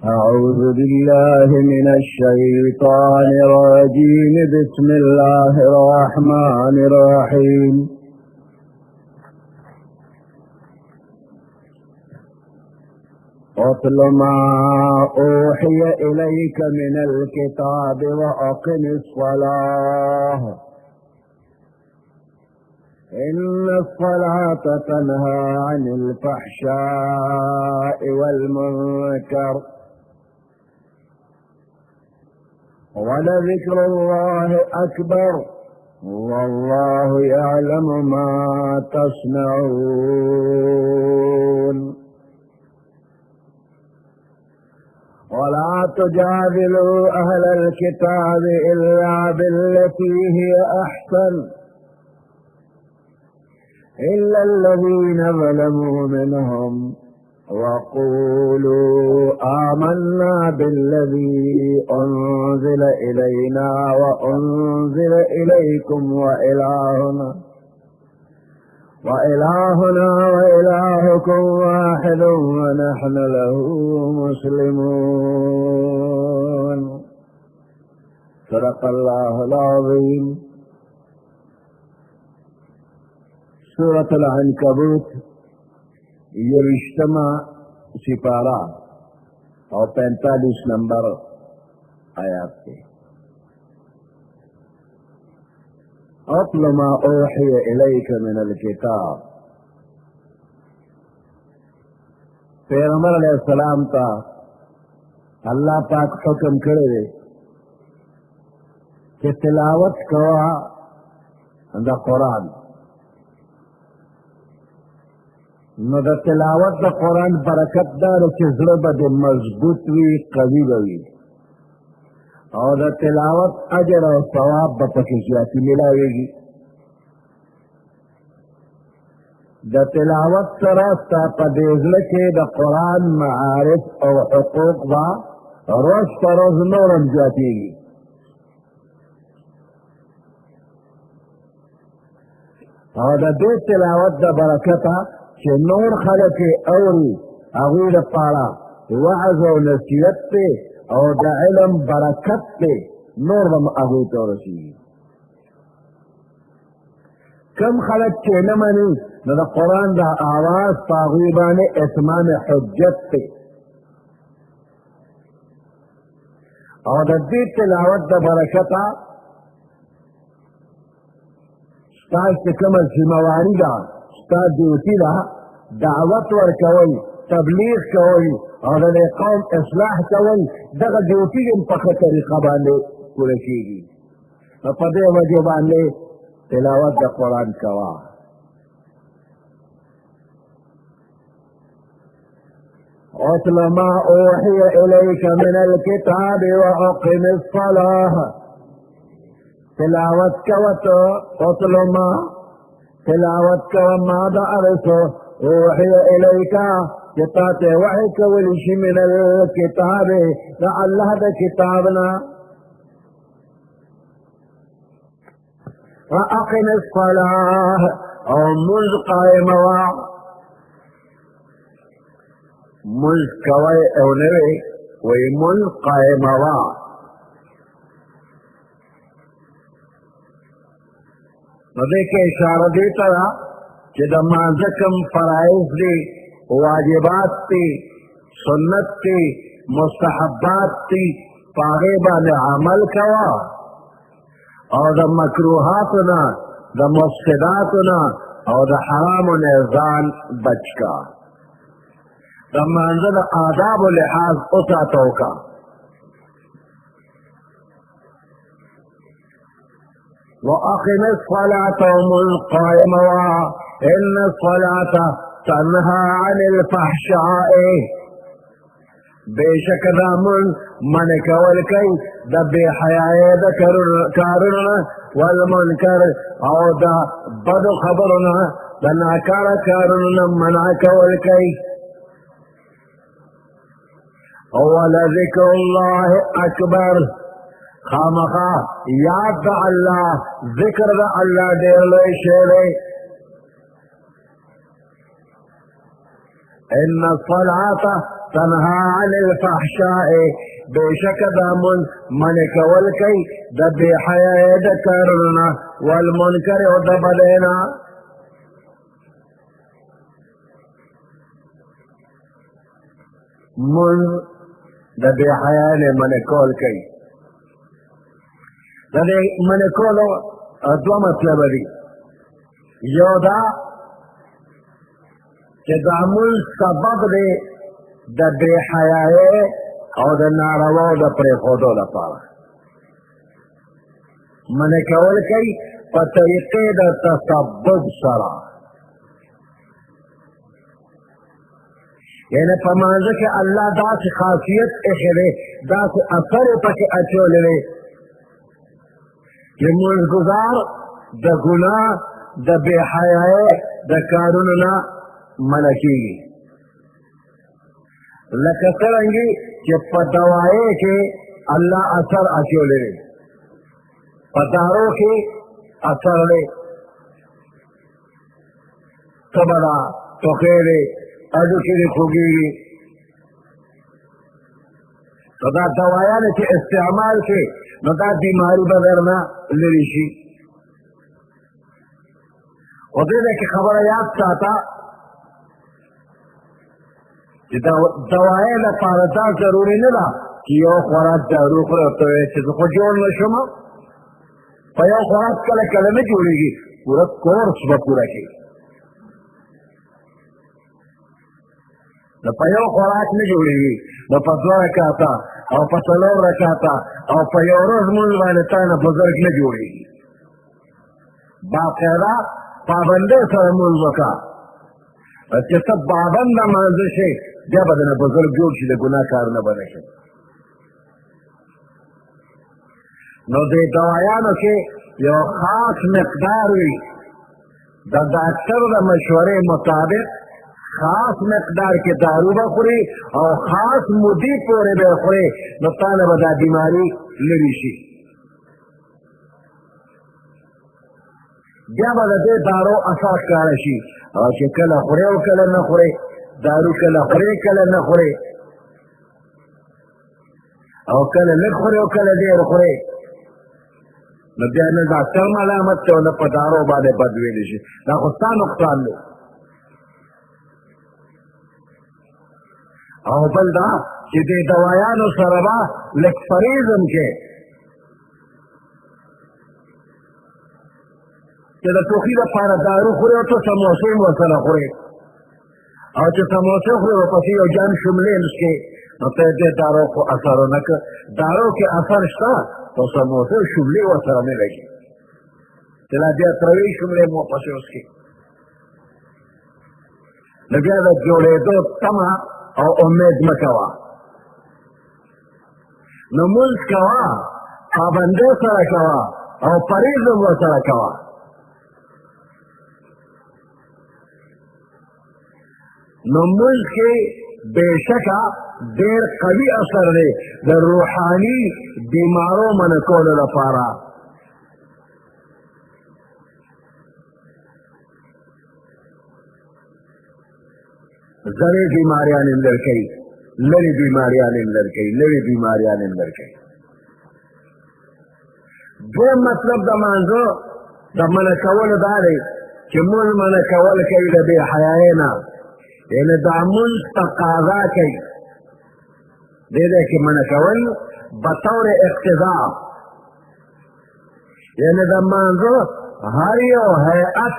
أعوذ بالله من الشيطان الرجيم. بسم الله الرحمن الرحيم. اتل ما أوحي إليك من الكتاب وأقم الصلاة إن الصلاة تنهى عن الفحشاء والمنكر ولذكر الله أكبر والله يعلم ما تصنعون. ولا تجادلوا أهل الكتاب إلا بالتي هي أحسن إلا الذين ظلموا منهم وقولوا آمنا بالذي أنزل إلينا وأنزل إليكم وإلهنا وإلهكم واحد ونحن له مسلمون. صدق الله العظيم. سورة العنکبوت یویشتما سپارہ اور 45 نمبر آیات کے. اتل ما اوحی الیک من الکتاب. پیغمبر علیہ السلام تا اللہ پاک حکم کرے کہ تلاوت کوا دا قرآن. نو د تلاوت د قرآن برکت دار چې زړه به د مضبوط وي، قوي به وي، او د تلاوت اجر او ثواب به پکې زیاتې ملاویږي. د تلاوت سره ستا په دې زړه کې د قرآن معارف او حقوق به روز په روز نور هم زیاتېږي. او د دې تلاوت د برکته چې نور خلک اوري هغوی لپاره وعظ او نصیحت دی او د علم برکت دی، نور به هغوی ته ورسېږي. کم خلک چې نه مني نو د قرآن د آواز په هغوی باندې اتمام حجت دی. او د دې تلاوت د برکته ستا چې کومه ذمهواري ده، ستا ډیوټي ده، دعوت ورکوئ، تبلیغ کوئ او د دې قوم اصلاح کوئ، دغه ډیوټي هم په ښه طریقه باندې پوره کېږي. نو په دې وجې باندې تلاوت د قرآن کوه. اتل ما اوحي الیک من الکتاب واقم الصلاة. تلاوت کوه ته اتل ما تلاوت کوه ما د ارسو اوحي الیکا چې تا ته وحی کولی شي من الکتاب د الله د کتابنا. واقم الصلاة او منځ قائم وا. منځ کوئ او نه وی وی منځ قائم وا. نو دې کې اشاره دی ته چې د مانځه کوم فرایض دي، واجبات دي، سنت دي، مستحبات دي، په هغې باندې عمل کوه او د مکروهاتو نه، د مفسداتو نه او د حرامو نه ځان بچ کا. د مانځه د آدابو لحاظ وساته وکړه. وأقم الصلاة ومن قائم إن الصلاة تنهى عن الفحشاء. بشك دا من کول کوي د بے حیايۍ د کارونه والمنکر او د بدو خبرونه د ناکاره کارونه منع کول کوي. ولذکر الله اکبر. خامخا یاد د الله، ذکر د الله ډېر لوی شی دی. ان الصلاة تنها عن الفحشاء بشك دامن من کول کئی د بے حیاء د کارنا والمنکر او د بدینا من د بے حیاء نے من کول کئی د من کولو دو مطلب دی یو دا چې دامن سبب دی د بے حیاء او د ناروا د پرېښودو لپاره منع کول کوي په طریقې د تسبب سره یعنی په مانځه کې الله داسې خاصیت ایښی دی داسې اثر یې پکې اچولی دی چې مونځګزار د ګناه د بې حیایۍ د کارونو نه منع کېږي لکه څرنګې چې په دوایۍ کې الله اثر اچولی دی په دارو کې اثر دی تبه ده ټوخی دی هډوکي دې خوږېږي نو دا دوایانې چې استعمال کې نو دا بیماري به درنه لرې شي خو دې ده کې خبره یاد ساته چې دوایۍ لپاره دا ضروري نه ده چې یو خوراک دارو خورې ورته وایې چې زه خو جوړ نه شم په یو خوراک کله کله نه جوړېږي پوره کورس به پوره کوي نو په یو خوراک نه جوړېږي نو په 2 رکعته او په 4 رکعته او په یو ورځ مونځ باندې تا نه بزرګ نه جوړېږي باقاعده پابندۍ سره مونځ وکړه چې ته پابنده مانځه شې بیا به درنه بزرګ جوړ شي د ګناه کارونه به نه شي نو دې دوایانو کې یو خاص مقدار وي د ډاکټر د مشورې مطابق خاص مقدار کې دارو به خوري او خاص مودې پورې به خوري نو تا نه به دا بیماري لرې شي بیا به د دې دارو اثر ښکاره شي او چې کله خورې او کله نه خورې دارو کله خورې کله نه خورې او کله لږ خورې او کله ډېر خورې نو بیا نه ډاکټر ملامت دی او نه په دارو باندې بد ویلی شي دا خو ستا نقصان دی او بل دا چې دې دوایانو سره به لږ فریضم کې چې د ټوخي لپاره دارو خورې او ته سموسې هم ورسره خورې او چې سموسې خورې ورپسې یو جام شملې نسکې نو ته یې دې دارو خو اثر ونه کړه دارو کې اثر شته خو سموسې او شملې ورسره نه لګي چې لا بیا تروي شملې مو ورپسې وڅښې نو بیا د جوړېدو تمه او امید مه کوه نو مونځ کوه پابندۍ سره کوه او پرهیز هم ورسره کوه نو مونځ کې بېشکه ډېر قوي اثر دی د روحاني بیمارو منع کولو لپاره زړې بیماریان یې لرې کوي لرې بیماریان یې لرې کوي لرې بیماریان یې لرې کوي دویم مطلب د مانځه د منع کولو دا دی چې مونځ منع کول کوي د بې حیایۍ نه یعنې دا مونځ تقاضا کوي دې دی کې منع کول بطور اقتضا یعنې د مانځه هر یو هیئت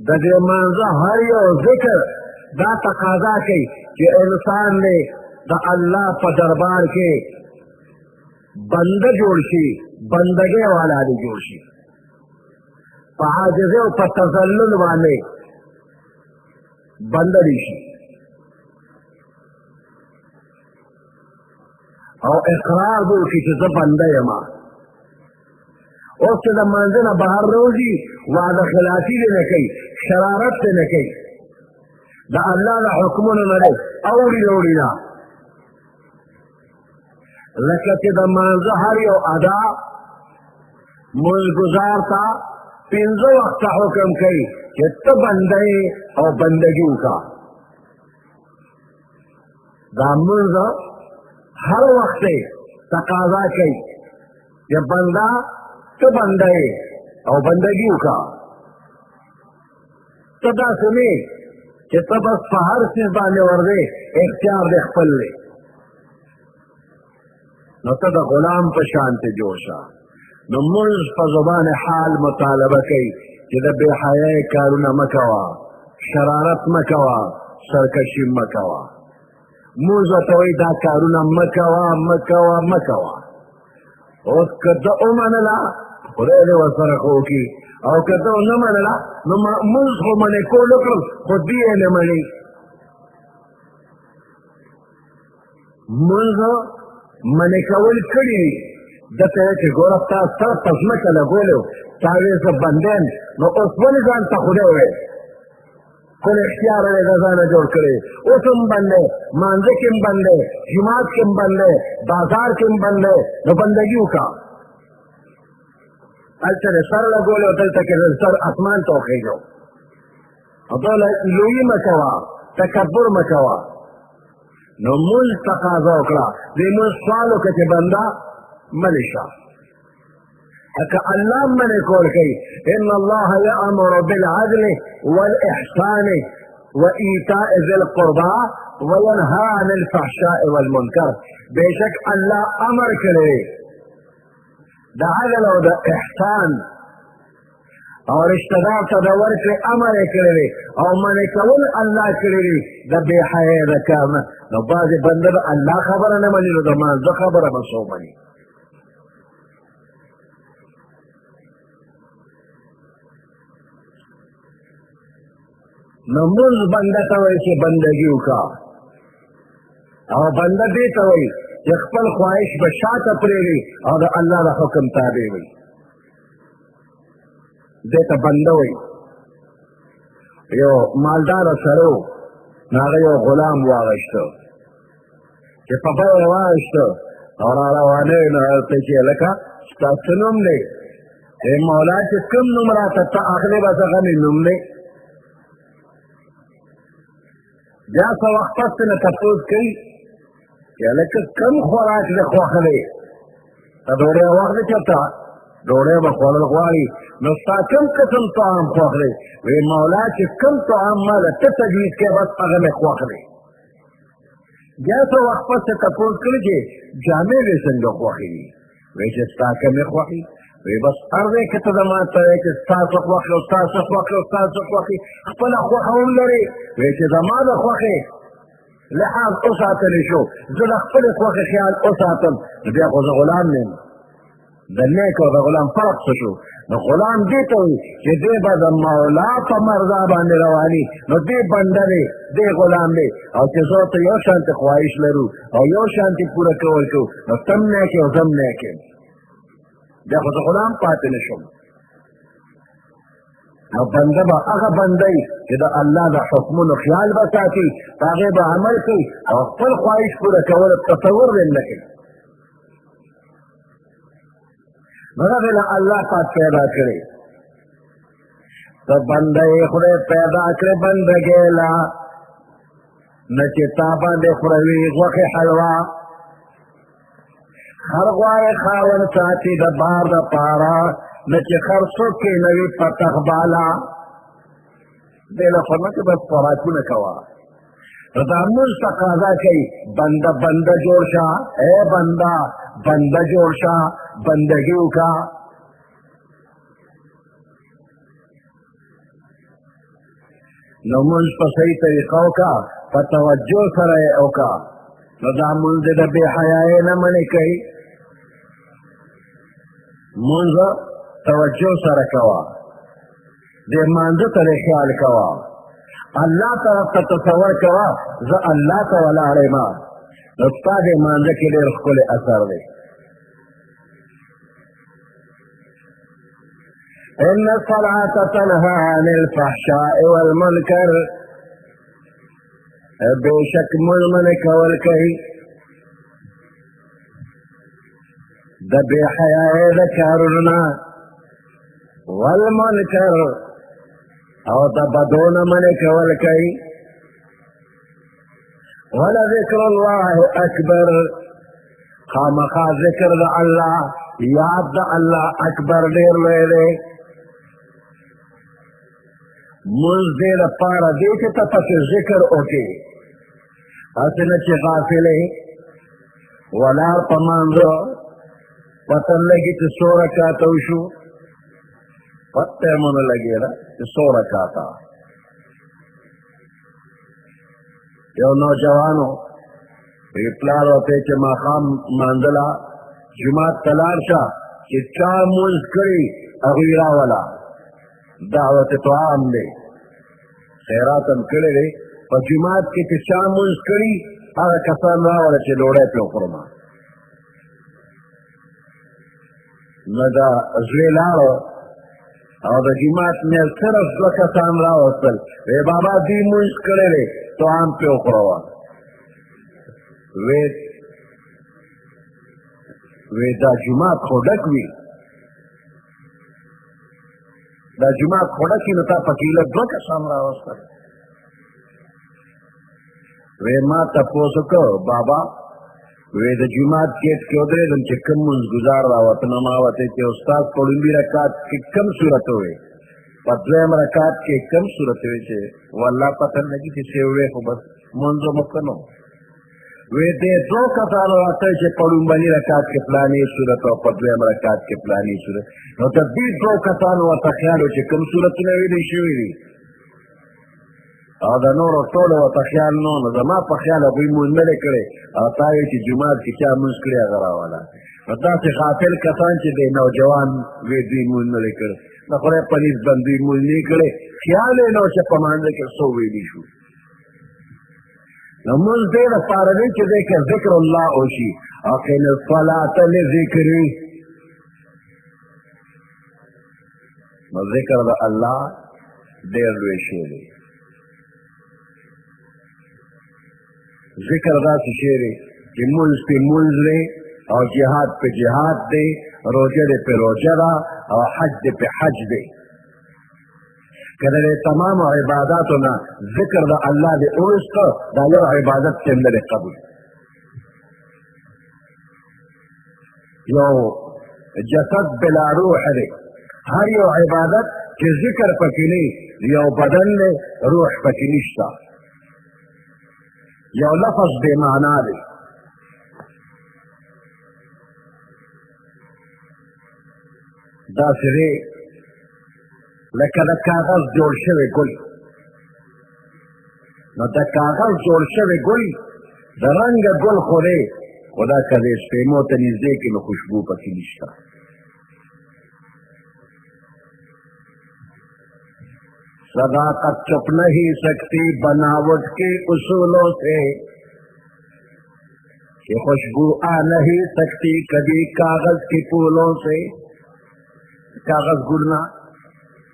د دې مانځه هر یو ذکر دا تقاضا کوي چې انسان دی د الله په دربار کې بنده جوړ شي بندګۍ والا دې جوړ شي په عاجزۍ او په تذلل باندې بنده دې شي او اقرار دې وکړي چې زه بنده یم اوس چې د مانځه نه بهر راوځي وعده خلافي دې نه کوي شرارت دې نه کوي د الله د حکمونو نه دی اوړي اوړي نه لکه چې د مانځه هر یو ادا مونځګزار ته پنځه وخته حکم کوي چې ته بنده او بندګي وکړه. دا لمونځ هر وخت تقاضا کوي چې بنده ته بنده او بندګي وکړه. ته داسې نه چې ته بس په هر څیز باندې ورځې اختیار دې خپل دی، نو ته د غلام په شانتې جوړ شه. نو مونځ په زبان حال مطالبه کوي چې د بې حیایۍ کارونه مه کوه، شرارت مه کوه، سرکشي مه کوه. مونځ ورته وایي دا کارونه مه کوه مه کوه مه کوه. اوس که ته ومنله خدای دې ورسره ښه وکړي، او که ته ونه منله نو مونځ خو منې کول وکړل خو دوی یې نه مني. مونځ منې کول کړي وي دته یې چې ګوره تا سر په ځمکه لګولی و تا وې زه بنده یم، نو اوس ولې ځان ته خدای وویل؟ خپل اختیار یې د ځانه جوړ کړی. اوس هم بنده، مانځه کې هم بنده، جومات کې هم بنده، بازار کې هم بنده، نو بندګي وکړه. هلته دې سر لګولی او دلته کې سر اسمان ته وخېږو. او دا لویي مه کوه، تکبر مه کوه. نو مونځ تقاضا وکړه، دې مونځ سوال وکړه چې بنده منې شه. که الله منې کول کوي ان الله یأمر بالعدل والإحسان وإیتاء ذي القربى وینهى عن الفحشاء والمنکر. بېشک الله امر کړی د عدل او د احسان او رشته دار ته د ورکړې امر یې کړی دی، او منې کول الله کړی دی د بې حیایۍ د کار نه. نو بعضې بنده د الله خبره نه مني، نو د مانځه خبره به څوک مني؟ نو مونځ بنده ته وایي چې بندګي وکړه، او بنده دې ته وایي چې خپل خواهش به شاته پرېږدي او د الله د حکم تابع وي. دې ته بنده وایي. یو مالداره سړی و، نو هغه یو غلام واغېسته چې په بیه یې واغېسته او را روانوي. نو هلته چې لکه ستا څه نوم دی؟ مولا چې کوم نوم راته ته اخلې بس هغه مې نوم دی. بیا څه وخت پس نه تپوس کوي چې هلکه کوم خوراک دې خوښ دی؟ ته ډوډۍ وخت دی چېرته ډوډۍ به خوړل غواړي، نو ستا کوم قسم طعام خوښ دی؟ وایي مولا چې کوم طعام ماله ته تجویز کوې بس هغه مې خوښ دی. بیا څه وخت پس تپوس کوي چې جامې دې څنګه خوښې دي؟ وایي چې ستا کومې خوښې؟ وایي بس هر ځای کې ته زما ته وایې چې ستا څه خوښ دی او ستا څه خوښ دی او ستا څه خوښ دی، خپله خوښه هم لرې. وایي چې زما د خوښې لحاظ وساتلی شو، زه د خپلې خوښې خیال وساتم، نو بیا خو زه غلام نه یم. د نیک او د غلام فرق څه شو؟ نو غلام دې ته وایي چې دی به د مولا په مرضا باندې رواني، نو دی بنده دی، دی غلام دی. او چې زه ته یو شانتې خواهش لرو او یو شانتې پوره کول کوو، نو تم نیک یې او زه هم نیک یم، بیا خو زه غلام پاتې نه شم. نو بنده به هغه بنده چې د الله د حکمونو خیال به ساتي، په هغې به عمل کوي او خپل خواهش پوره کول تصور یې نه کوي. نو دغې له الله پاک پیدا کړې، ته بنده یې خدای پیدا کړې بندګۍ له، نه چې تا باندې خوروي غوښې حلوا. خر غواړې خاوند ساتي د بار دپاره، نه چې خر څوک کېنوي په تخباله. دې له فرمه کې بس خوراکونه کوه. نو دا مونځ تقاضا کوي بنده بنده جوړ شه، ای بنده بنده جوړ شه، بندګي وکړه. نو مونځ په صحیح طریقه وکړه، په توجه سره یې وکړه. نو دا مونځ د بې حیایۍ نه منې کوي. مونځ توجه سره کوه، دې مانځه ته دې خیال کوه، الله طرف ته تصور کوه زه الله ته ولاړ یم، نو ستا دې مانځه کې ډېر ښکلی اثر دی. ان الصلاة تنهى عن الفحشاء والمنکر. بېشک مونځ منې کول کوي د بې حیایۍ د کارونو نه والمنکر او دا بدون من کول کئی ولذکر اللہ اکبر خامخا ذکر دا اللہ یاد دا اللہ اکبر دیر لے منز دیر پارا دیکھ تا پس ذکر اوکے اسنا چی غافلے ولار پماندو پتن لگی تی سو رکاتو شو پتے من لگی را تی سو رکاتا یو نوجوانو اطلاع ہوتے چی ماقام ماندلا جماعت تلار شا چی چا منز کری اغیرہ والا دعوت تو عام دے خیراتم کرے دے پا جماعت کی چی چا منز کری آگا کسان راولا چی لوڑے پیو کرما ندا زویلارو او دا جماعت میں صرف دو کسان راوستل وی بابا دی منز کرے دے تو عام پیو کروا وی دا جماعت خودک وی دا جماعت خودکی نتا پکیلت دو کسان راوستل وی ما تپوسو کو بابا وی دا جماعت کیت کیو دے دن چی کم منز گزار راوطن ماوتے چی استاد پڑنبی رکات کی کم صورت ہوئے پدویم رکات کی کم صورت ہوئے چی واللہ پتن لگی چی سیوے خو بس منزو مکنو وی دے دو کسان راتا چی پڑنبی رکات کی پلانی صورت ہو پدویم رکات کی پلانی صورت نو تا دی دو کسان واتا خیالو چی کم صورت نوی دی شوی دی او دا نورو طولو و تخیال نونو زما پا خیال ابوی منملے کرے او تاوی چی جماعت کی کیا منز کرے اگرہ والا و دا سی خافل کسان چی دے نوجوان وی دوی منملے کرے نخورے پلیس بندوی منملے کرے خیالے نو چی پماندے کر سو ویلی شو نو منز دے دا پاردے چی دے کر ذکر اللہ اوشی اقین الصلاة لذکری نو ذکر دا اللہ دیر دوی شیرے ذکر دا سی شیرے کہ منز پہ منز لے اور جہاد پہ جہاد دے روجہ دے پہ روجہ دا اور حج دے پہ حج دے کہ تمام عباداتنا ذکر دا اللہ دے اوز کا دا یو عبادت کے اندر قبول یو جسد بلا روح دے ہر یو عبادت کہ ذکر پکنی یو بدن لے روح پکنیشتا یو لفظ بے معنی دے دا سرے لکه دا کاغذ جوڑ شوی گل نو دا کاغذ جوڑ شوی گل دا رنگ گل خورے خدا کدے سپیمو تا نزدے کی نو خوشبو پکی نشتا صداقت چپ نہیں سکتی بناوٹ کے اصولوں سے کہ خوشبو آ نہیں سکتی کبھی کاغذ کے پھولوں سے کاغذ گڑنا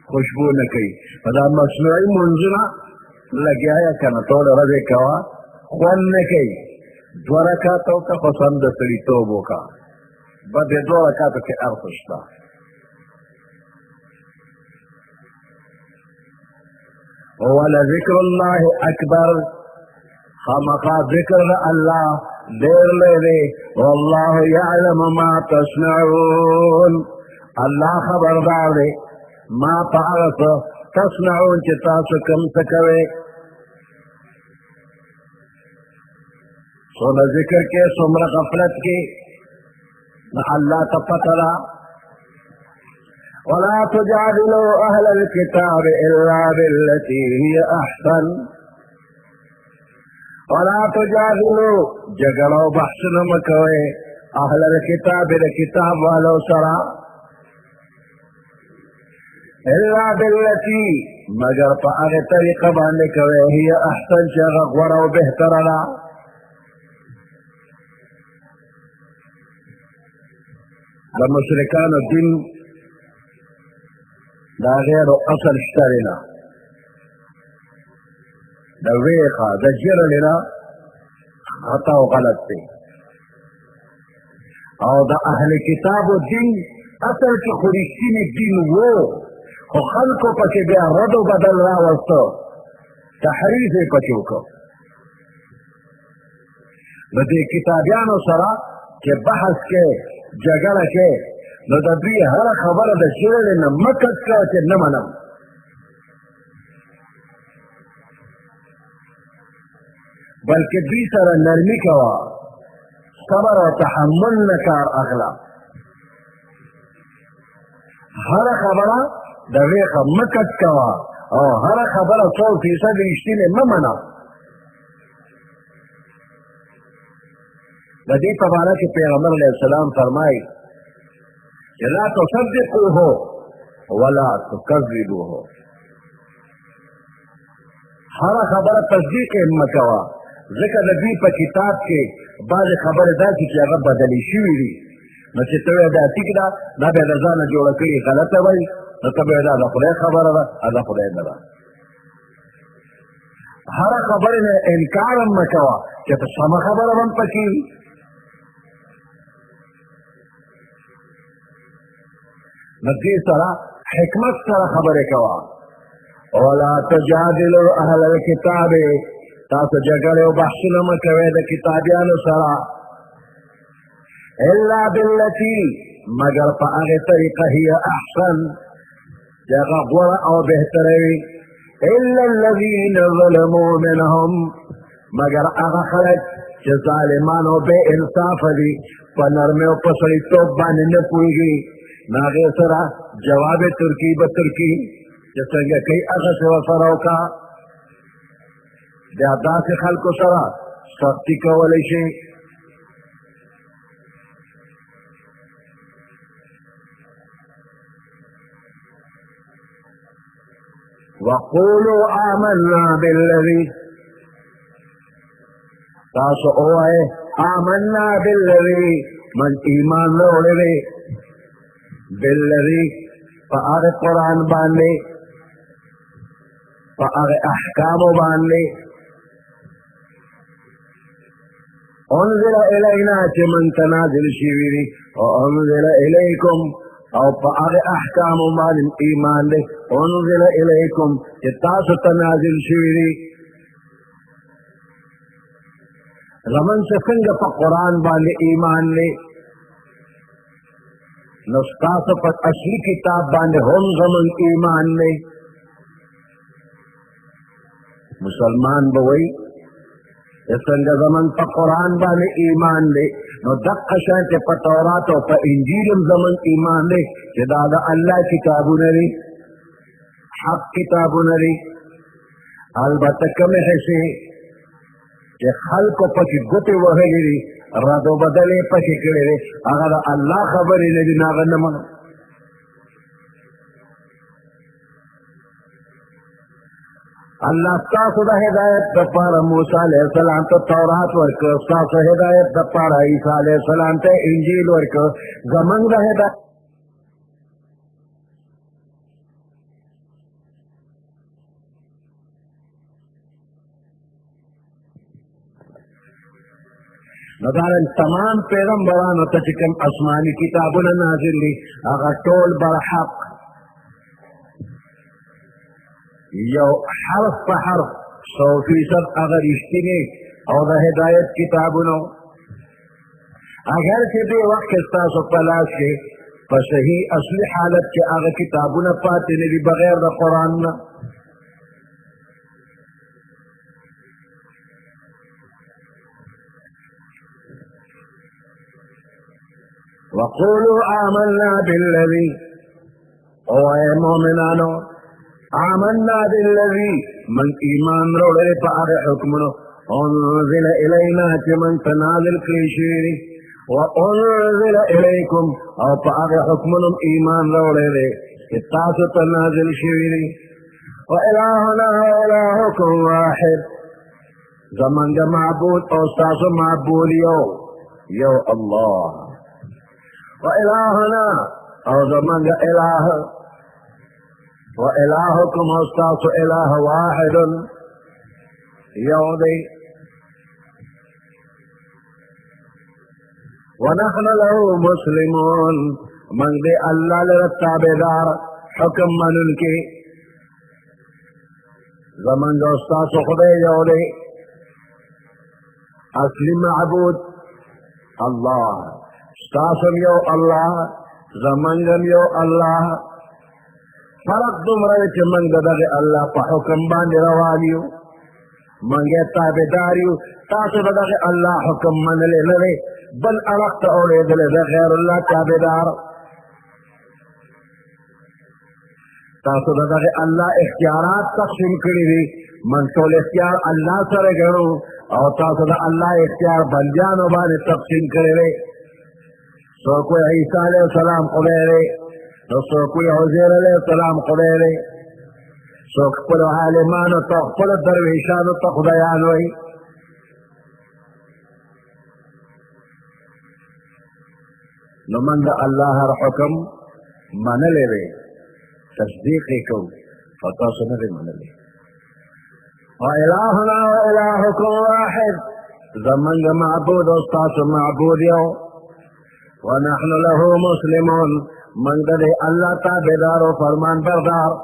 خوشبو نہ کئی پدا مصنوعی منظرہ لگیا یا کنا توڑ رضے کوا خون نہ کئی دو رکاتوں کا پسند سری توبوں کا بدے دو رکاتوں کے ارخشتا وَلَذِكْرُ اللَّهِ أَكْبَرُ خامخا ذکر اللہ دیر لے دے واللہ یعلم ما تصنعون اللہ خبردار دے ما پاغت تصنعون چی تاسو کم سکوے سونا ذکر کے سمر غفلت کے اللہ تفترہ ولا تجادلوا أهل الكتاب إلا بالتي هي أحسن ولا تجادلوا جگلوا بحثنا مكوي أهل الكتاب الكتاب ولو سرا إلا بالتي مگر فأغ طريقة بانكوي هي أحسن شغق ورو بهترنا لمشركان الدين دا غیر اصل اشترینا دا ویخا دا جرلینا خطا و غلط تے او دا اہل کتاب و دین اصل کی خورشتین دین وہ خلقو پکی بیا رد و بدل راوستو تحریف پکیو کو ندی کتابیانو سرا کہ بحث کے جگڑ کے نو د دوی هر خبره د شعر نه مکت کا چې نه منم بلکې دوی سره نرمي کوا صبر او تحمل نه کار اخلا هر خبره د ویخه مکت کوا او هر خبره 100% رښتینې مه منه د دې په باره کې پیغمبر علیه السلام فرمایي کہ لا تصدقوه ولا تکذبوه ہر خبر تصدیق مکوا ذکر نبی په کتاب کې بعض خبر داسې چې هغه بدلی شوي دي نو چې ته دا ټیک ده دا به د ځانه جوړه کړي غلطه وایي نو ته به دا د خدای خبره ده دا خدای نه ده هر خبرې نه انکار هم مکوا چې ته سمه خبره هم پکې ندی سرا حکمت سرا خبر کوا ولا تجادلوا اهل الكتاب تاسو جګړه او بحثونه مکوئ د کتابیانو سرا الا بالتي مگر په هغه طریقه هي احسن جگہ غوره او بهتره الا الذين ظلموا منهم مگر هغه خلک چې ظالمان او بے انصاف دي په نرمه او په سړیتوب باندې نه پوهیږي ناغه سره جواب ترکی به ترکی چې څنګه کوي هغه سره سره وکا دا داسې خلکو سره سختی کولی شي وقولوا آمنا بالذي تاسو اوائے آمنا بالذي من ایمان روڑے بالذي فآغ قرآن باندے فآغ احکام باندے انزل الینا چه من تنازل شیویری انزل الیکم او فآغ احکام باندے ایمان دے انزل الیکم چه تاسو تنازل شیویری رمن سے سنگ پا قرآن باندے ایمان دے نستاس پر اصلی کتاب باندے ہم زمن ایمان لے مسلمان بوئی سنگ زمن پر قرآن باندے ایمان لے نو دق شانت پر تورات و پر انجیلم زمن ایمان لے کہ دادا اللہ کتابو نری حق کتابو نری البتہ کم حصے کہ خلق پکی گتے وحلی ری رد و بدلے پکی کرے رے اگر اللہ خبری ندی ناغن نمانو اللہ ستاسو دا ہدایت دا پارا موسیٰ علیہ السلام تا تورات ورکو ستاسو ہدایت دا پارا عیسیٰ علیہ السلام تا انجیل ورکو زمن دا ہدایت ندارن تمام پیغمبرانو تا چکم اسمانی کتابون نازل لی اگا طول بر حق یو حرف پا حرف 100% اگر اشتینی او دا ہدایت کتابونو اگر کہ دے وقت استاسو پلاس کے پا صحیح اصلی حالت کے اگر کتابونا پاتے نبی بغیر دا قرآن نا وقولوا آمنا بالذي او اے مومنانو آمنا بالذي من ایمان روڑے پا اغی حکمنو انزل الینا چی من تنازل کلیشیری وانزل الیکم او پا اغی حکمنو ایمان روڑے دے اتاسو تنازل شیری وإلهنا وإلهكم واحد زمان جا معبود او ستاسو معبود یو اللہ وإلهنا او زمان إله وإلهكم استاس إله واحد يودي ونحن له مسلمون من دي الله للتابدار حکم منن کے زمن جو استاس خدای جو دے اصلی معبود اللہ استاسم یو اللہ زمنگم یو اللہ فرق دمرے چھ منگ دغی اللہ پا حکم باندی روانیو منگے تابداریو تاسو دغی اللہ حکم من لے لے بل القت اوڑے دلے غیر اللہ تابدار تاسو دغه الله اختیارات تقسیم کړی دي من ټول اختیار الله سره غنو او تاسو د الله اختیار بندیانو باندې تقسیم کړی دي سو کوئی عیسی علیہ السلام خدای دی نو سو کوئی عزیر علیہ السلام خدای دی سو خپل عالمانو ته خپل درویشانو ته خدایان وایي نو من د الله هر حکم منلی دی تصدیق کو فتاسو نہ منلی وإلهنا وإلهكم واحد زمن معبود استاس معبود یو ونحن له مسلمون من دے اللہ تابدار و فرمان بردار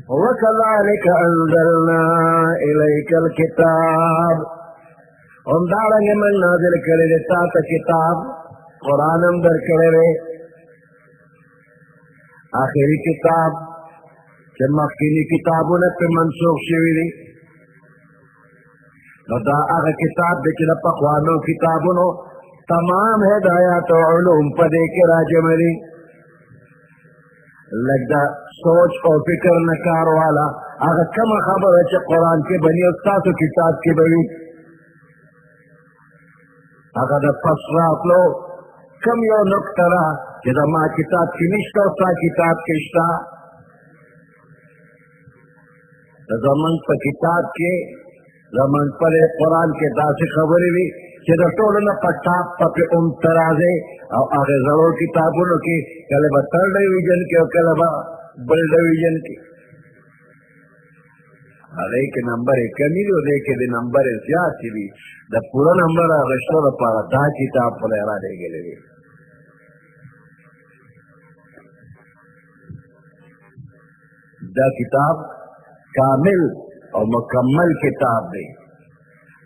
وكذلك أنزلنا إليك الكتاب ہم دارنگ من نازل کرے دیتا تا کتاب قرآن اندر کرے آخری کتاب چه مخکینی کتابونه پہ منسوخ شوی دی نو دا آغا کتاب دے چه پخوانو کتابونو تمام ہدایات و علوم پا دے کے راجم دی لگ دا سوچ اور فکر نکار والا آغا کم خبر ہے چه قرآن کے بنی استاسو کتاب کے بنی آغا دا پس رات لو کم یو نکترہ جدا ما کتاب کی نشتا سا کتاب کشتا زمان پا کتاب کے زمان پر قرآن کے داس خبری بھی جدا طولنا پا ٹاپ پا پی ترازے او آگے ضرور کتابونو کی کلبا تر ڈویجن کے او کلبا بل ڈویجن کی آگے کے نمبر کمی دی دے کے دی نمبر زیادی بھی دا پورا نمبر آگشتو دا پارا دا کتاب پر ارادے گلے دی دا کتاب کامل اور مکمل کتاب دے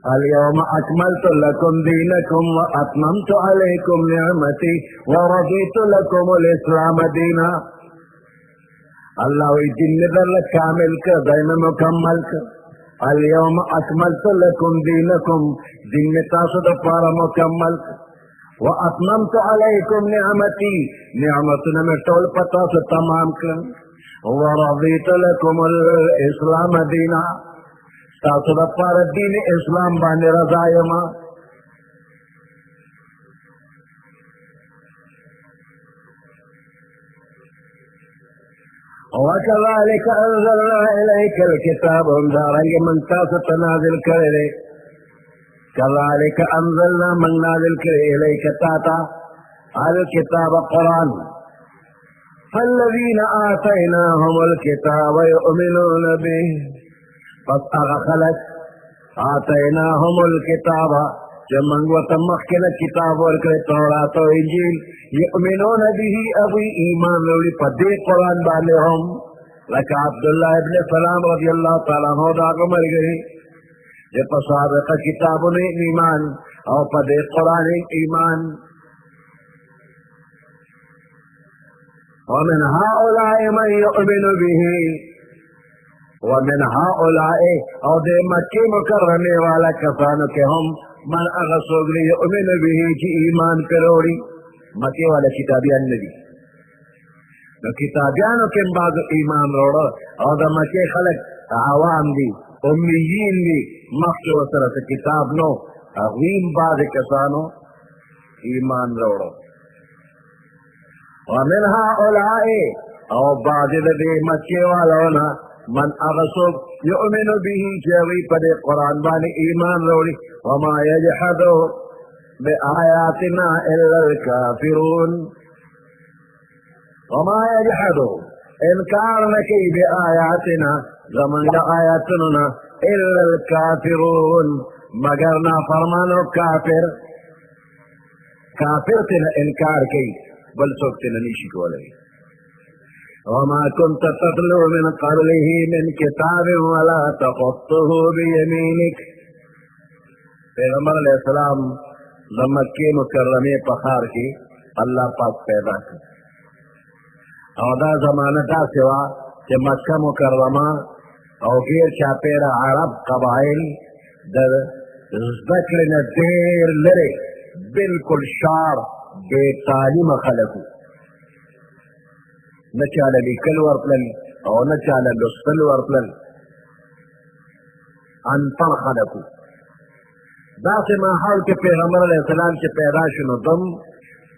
اليوم اکملت لکم دینکم و اتممت علیکم نعمتی و رضیت لکم الاسلام دینا اللہ وی دین در کامل کر دین مکمل کر اليوم اکملت لکم دینکم دین تاسو دا پارا مکمل کر و اتممت علیکم نعمتی نعمتنا میں طول پتا سے تمام کر ورضیت لکم الاسلام دینا تاسو دا پار دین اسلام باندې رضایما وكذلك انزلنا اليك الكتاب دارنگ من تاسو تنازل کرے كذلك انزلنا من نازل کرے اليك تاتا الكتاب قرآن فالذین آتیناهم الكتاب یؤمنون به پس اغا خلق آتیناهم الكتاب جمنگ و تمخکن کتاب ورکر تورات و انجیل یؤمنون به ابی ایمان لولی پدی قرآن بانے ہم لکا عبداللہ ابن سلام رضی اللہ تعالیٰ عنہ داغ مر گئی جب سابق کتاب نے ایمان اور پدی قرآن ایمان ومن هؤلاء من يؤمن به ومن هؤلاء او دے مکی مکرمے والا کسانو کے ہم من اغسوگ لی یؤمن به جی ایمان کروڑی مکی والا کتابیان نبی نو کتابیانو کے بعض ایمان روڑا او دا مکی خلق عوام دی امیین دی مخشو سرط کتاب نو اغویم بعض کسانو ایمان روڑا ومن هؤلاء او بعض دے مکی والاونا من اغسوب یؤمن به جوی پد قرآن بانی ایمان روڑی وما یجحدو بآیاتنا الا الكافرون وما یجحدو انکار نکی بآیاتنا زمن آیاتنا الا الكافرون مگر نا فرمانو کافر کافر تینا انکار کی بل سوک تینا نیشی کو لگی وما كنت تتلو من قبله من كتاب ولا تخطه بيمينك. پیغمبر علیہ السلام د مکې مکرمې په ښار کې الله پاک پیدا کړ او دا زمانه داسې وه چې مکه مکرمه او غیر چاپېره عرب قبایل د زده کړې نه ډېر لرې بلکل شار بې تعلیمه خلک وو. نه چاله لیکل ورتلل او نه چاله لوستل ورتلل، انپړ خلک وو. داسې ماحول کې پیغمبر علیه السلام چې پیدا شو نو دم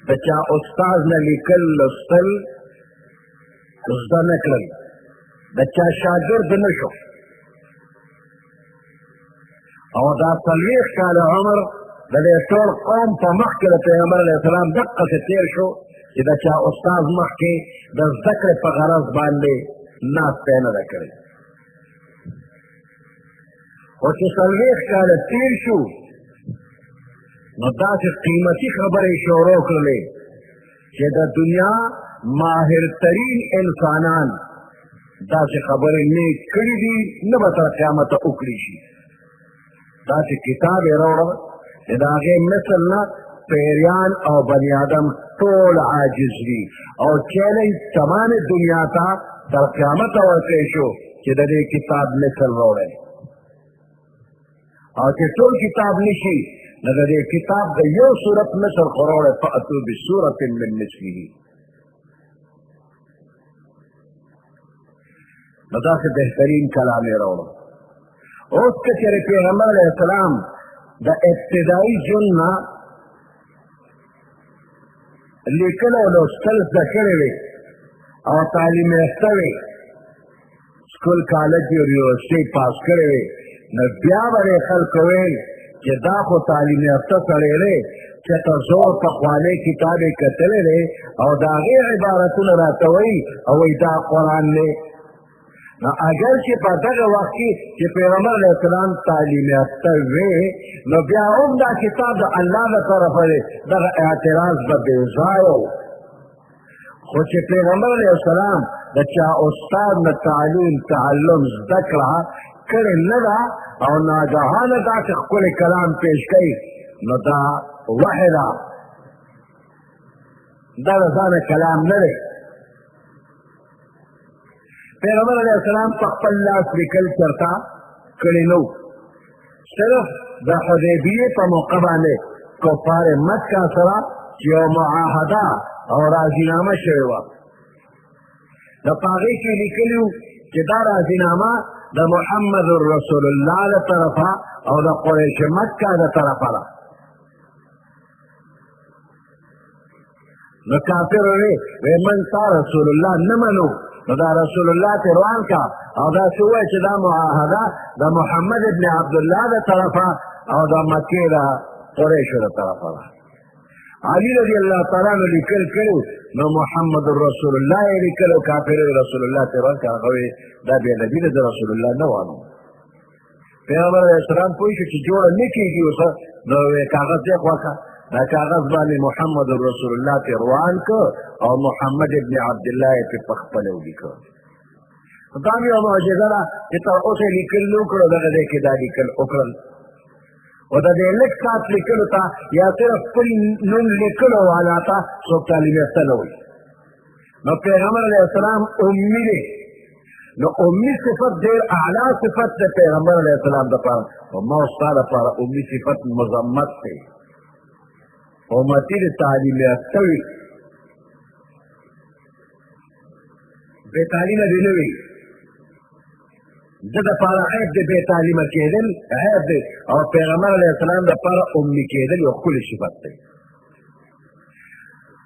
د چا استاز نه لیکل لوستل زده نه کړل، د چا شاګرد نه شو. او دا 40 کاله عمر د دې ټول قوم په مخ کې د پیغمبر علیه السلام دقسې تېر شو چې د چا استاز مخکې د زده کړې په غرض باندې ناستی نه ده کړې. خو چې 40 کاله تېر شو نو داسې قیمتي خبرې شروع کړلې چې د دنیا ماهرترین انسانان داسې خبرې نه کړي دي، نه به تر قیامته وکړي شي. داسې کتاب یې راوړه چې د هغې مثل نه پیریان او بني آدم ټول عاجز دي او چیلنج تمام دنیا ته تر قیامته ورکړی شو چې د دې کتاب مثل راوړی، او چې ټول کتاب نشي نو د دې کتاب د یو صورت مثل خو راوړی، فأتو بصورة من مثله. نو داسې بهترین کلام یې راوړه. اوس که چېرې پیغمبر علیه السلام د ابتدایي ژوند نه لیکل او لوستل زده کړی وي او تعلیم یافته وي، سکول کالج یونیورسټۍ پاس کړی وي، نو بیا به یې خلکو ویل چې دا خو تعلیم یافته سړی دی چې ته زور پخوانی کتاب یې کتلی دی او د هغې عبارتونه راته وایي او وایي دا قرآن دی. نو اگر چې په دغه وخت کې چې پیغمبر علیه السلام تعلیم یافته وی نو بیا هم دا کتاب د الله له طرفه دی، دغه اعتراض به بېځایه و. خو چې پیغمبر علیه السلام د چا استاد نه تعلیم تعلم زده کړه کړې نه ده او ناګهانه داسې ښکلی کلام پیش کوي نو دا وحی ده، دا د ځانه کلام نه دی. پیغمبر علیه السلام په خپل لاس لیکل چرته کړي نه و، صرف د حدیبیې په موقع باندې کفار مکه سره یو معاهده او راضینامه شوې وه، د په هغې کې لیکلي وو چې دا راضینامه د محمد رسول الله له طرفه او د قریش مکه د طرفه ده. نو کافر وی من تا رسول الله نه منو، نو دا رسول الله ته روان کا او داسې ووایه چې دا معاهده د محمد ابن عبدالله د طرفه او د مکې د قریشو د طرفه ده. علي رضی الله تعالی عنه لیکل کړي نو محمد رسول الله یې لیکل او کافر رسول الله ته روان کا، هغه وایي دا بېادبي ده، د رسول الله نه وانه. پیغمبر علیه السلام پوه شو چې جوړه نه کېږي اوس، نو کاغذ یې خواکه، دا کاغذ باندې محمد رسول الله ته روان که او محمد ابن عبدالله یې پې پخپله ولیکه. دا هم یوه معجزه ده چې تر اوسه یې لیکل نه وکړو، دغه ځای کې دا لیکل وکړل. او د دې لږ ساعت لیکلو ته یا صرف خپل نوم لیکلو والا ته څوک تعلیم یافته نه وایي. نو پیغمبر علیه السلام امي دی، نو امي صفت ډېر اعلی صفت دی پیغمبر علیه السلام دپاره، او ما او ستا دپاره امي صفت مذمت دی. امتی د تعلیم یافته وي، بې تعلیمه دې نه وي، ده دپاره عیب دی بې تعلیمه کېدل، عیب دی. او پیغمبر علیه السلام دپاره امي کېدل یو ښکلی صفت دی.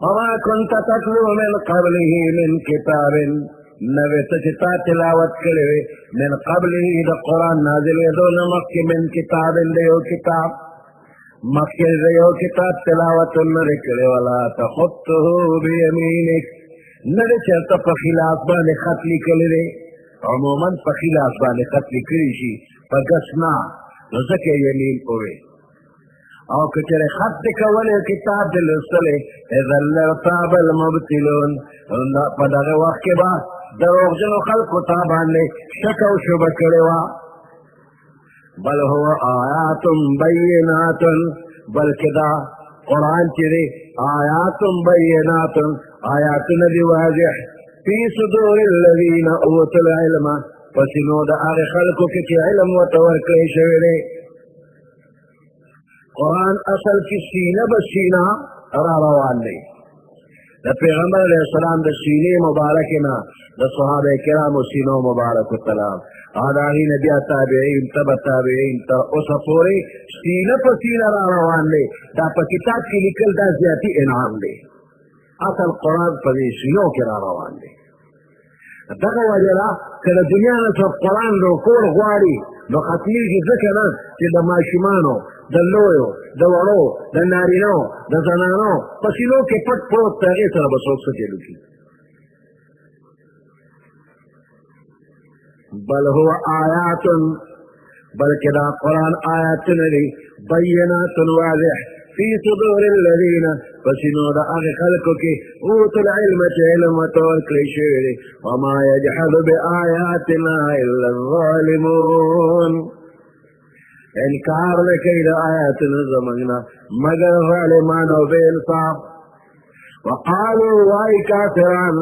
وما كنت تتلو من قبله من کتاب، نه وې ته چې تا تلاوت کړی وې من قبله د قرآن نازلېدو نه مخکې من کتاب د یو کتاب، مخکې د یو کتاب تلاوت نه دی کړی، ولا تخطه بیمینک، نه دی چېرته په خلاف باندې خط لیکلی دی. عموما په خلاف باندې خط لیکلی شي، په ګس نه، نو ځکه یې یمین ووې. او کچره خط کوله کتاب د لسله اذا لرتاب المبتلون په دغه وخت کې با دروغجنو خلکو ته باندې شک او شبهه کړې وه بل هو آیات بینات بلکې دا قرآن چې دی آیات بینات آیاتونه دي واضح فی صدور الذین اوتوا العلم پسینو د هغې خلکو کې چې علم ورته ورکړی شوی دی قرآن اصل کی سینه به سینه را روان دی د پیغمبر علیه السلام د سینې مبارکې نه د صحابه کرامو سینو مبارکو سلام او د هغې نه بیا تابعین تبع تابعین تر اوسه پورې سینه په سینه را روان دی دا په کتاب کې لیکل دا زیاتي انعام دی اصل قرآن په دې سینو کې را روان دی دغه وجه ده که د دنیا نه څوک قرآن روکول غواړي نو ختمیږي ځکه نه چې د ماشومانو د لویو د وړو د نارینو د زنانو په سینو کې پټ پروت د هغې سره به څوک څه چلو کړي بل هو آیات بلکې دا قرآن آیاتونه دي بینات واضح فی صدور الذین پسینو د هغې خلکو کې اوتوا العلم چې علم ورته ورکړی شوی دی وما یجحد بآیاتنا الا الظالمون انکار نه کوي د آیاتونو زموږ نه مګر ظالمان او بې انصاف وقالوا وای کافران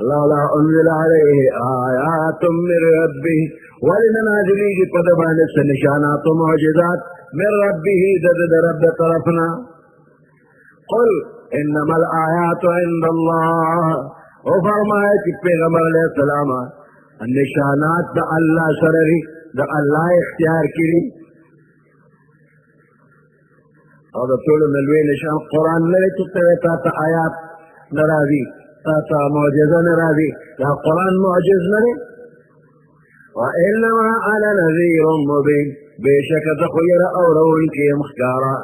لولا انزل علیه آیات من ربه ولې نه نازلېږي په ده باندې څه نشانات و معجزات من ربه د رب د طرفنا قل انما الآیات عند الله وفرمایه چې پیغمبر علیه السلام نشانات د الله سره دي د الله اختیار کړي او د ټولو نه لوی نشان قرآن نه دی چې ته تا ته آیات نه راځي تا ته معجزه نه راځي دا قرآن معجز نه دی وانما انا نذیر مبین بېشکه زه خو یره اورونکی یم ښکاره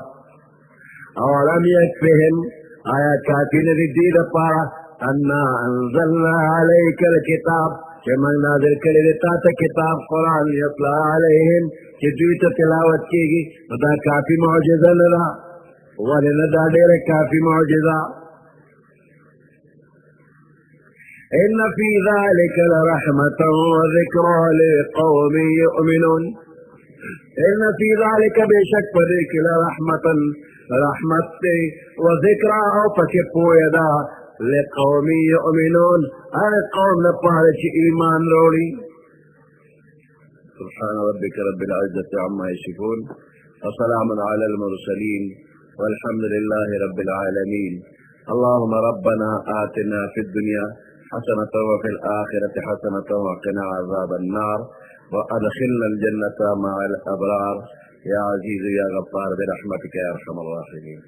اولم یکفهم آیا کافي نه دي دې دپاره انا انزلنا علیک الکتاب چې موږ نازل کړی دی تا ته کتاب قرآن یتلا علیهم چې دوی ته تلاوت کېږي نو دا کافي معجزه نه ده ولې نه دا ډېره کافي معجزه ان فی ذلک لرحمة وذکرى لقوم یؤمنون ان فی ذلک بېشک په دې کې لرحمة رحمت دی وذکرى او پکې پویه ده لقوم یؤمنون هغه قوم لپاره چې ایمان راوړي سبحان ربك رب العزة عما يصفون وسلام على المرسلين والحمد لله رب العالمين اللهم ربنا آتنا في الدنيا حسنة وفي الآخرة حسنة وقنا عذاب النار وأدخلنا الجنة مع الأبرار يا عزيز يا غفار برحمتك يا أرحم الراحمين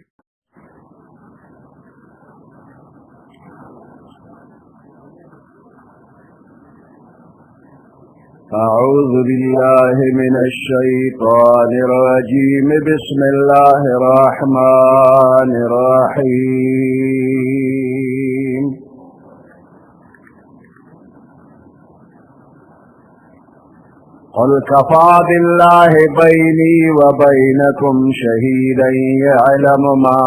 أعوذ بالله من الشيطان الرجيم بسم الله الرحمن الرحيم قل كفى بالله بيني وبينكم شهيدا يعلم ما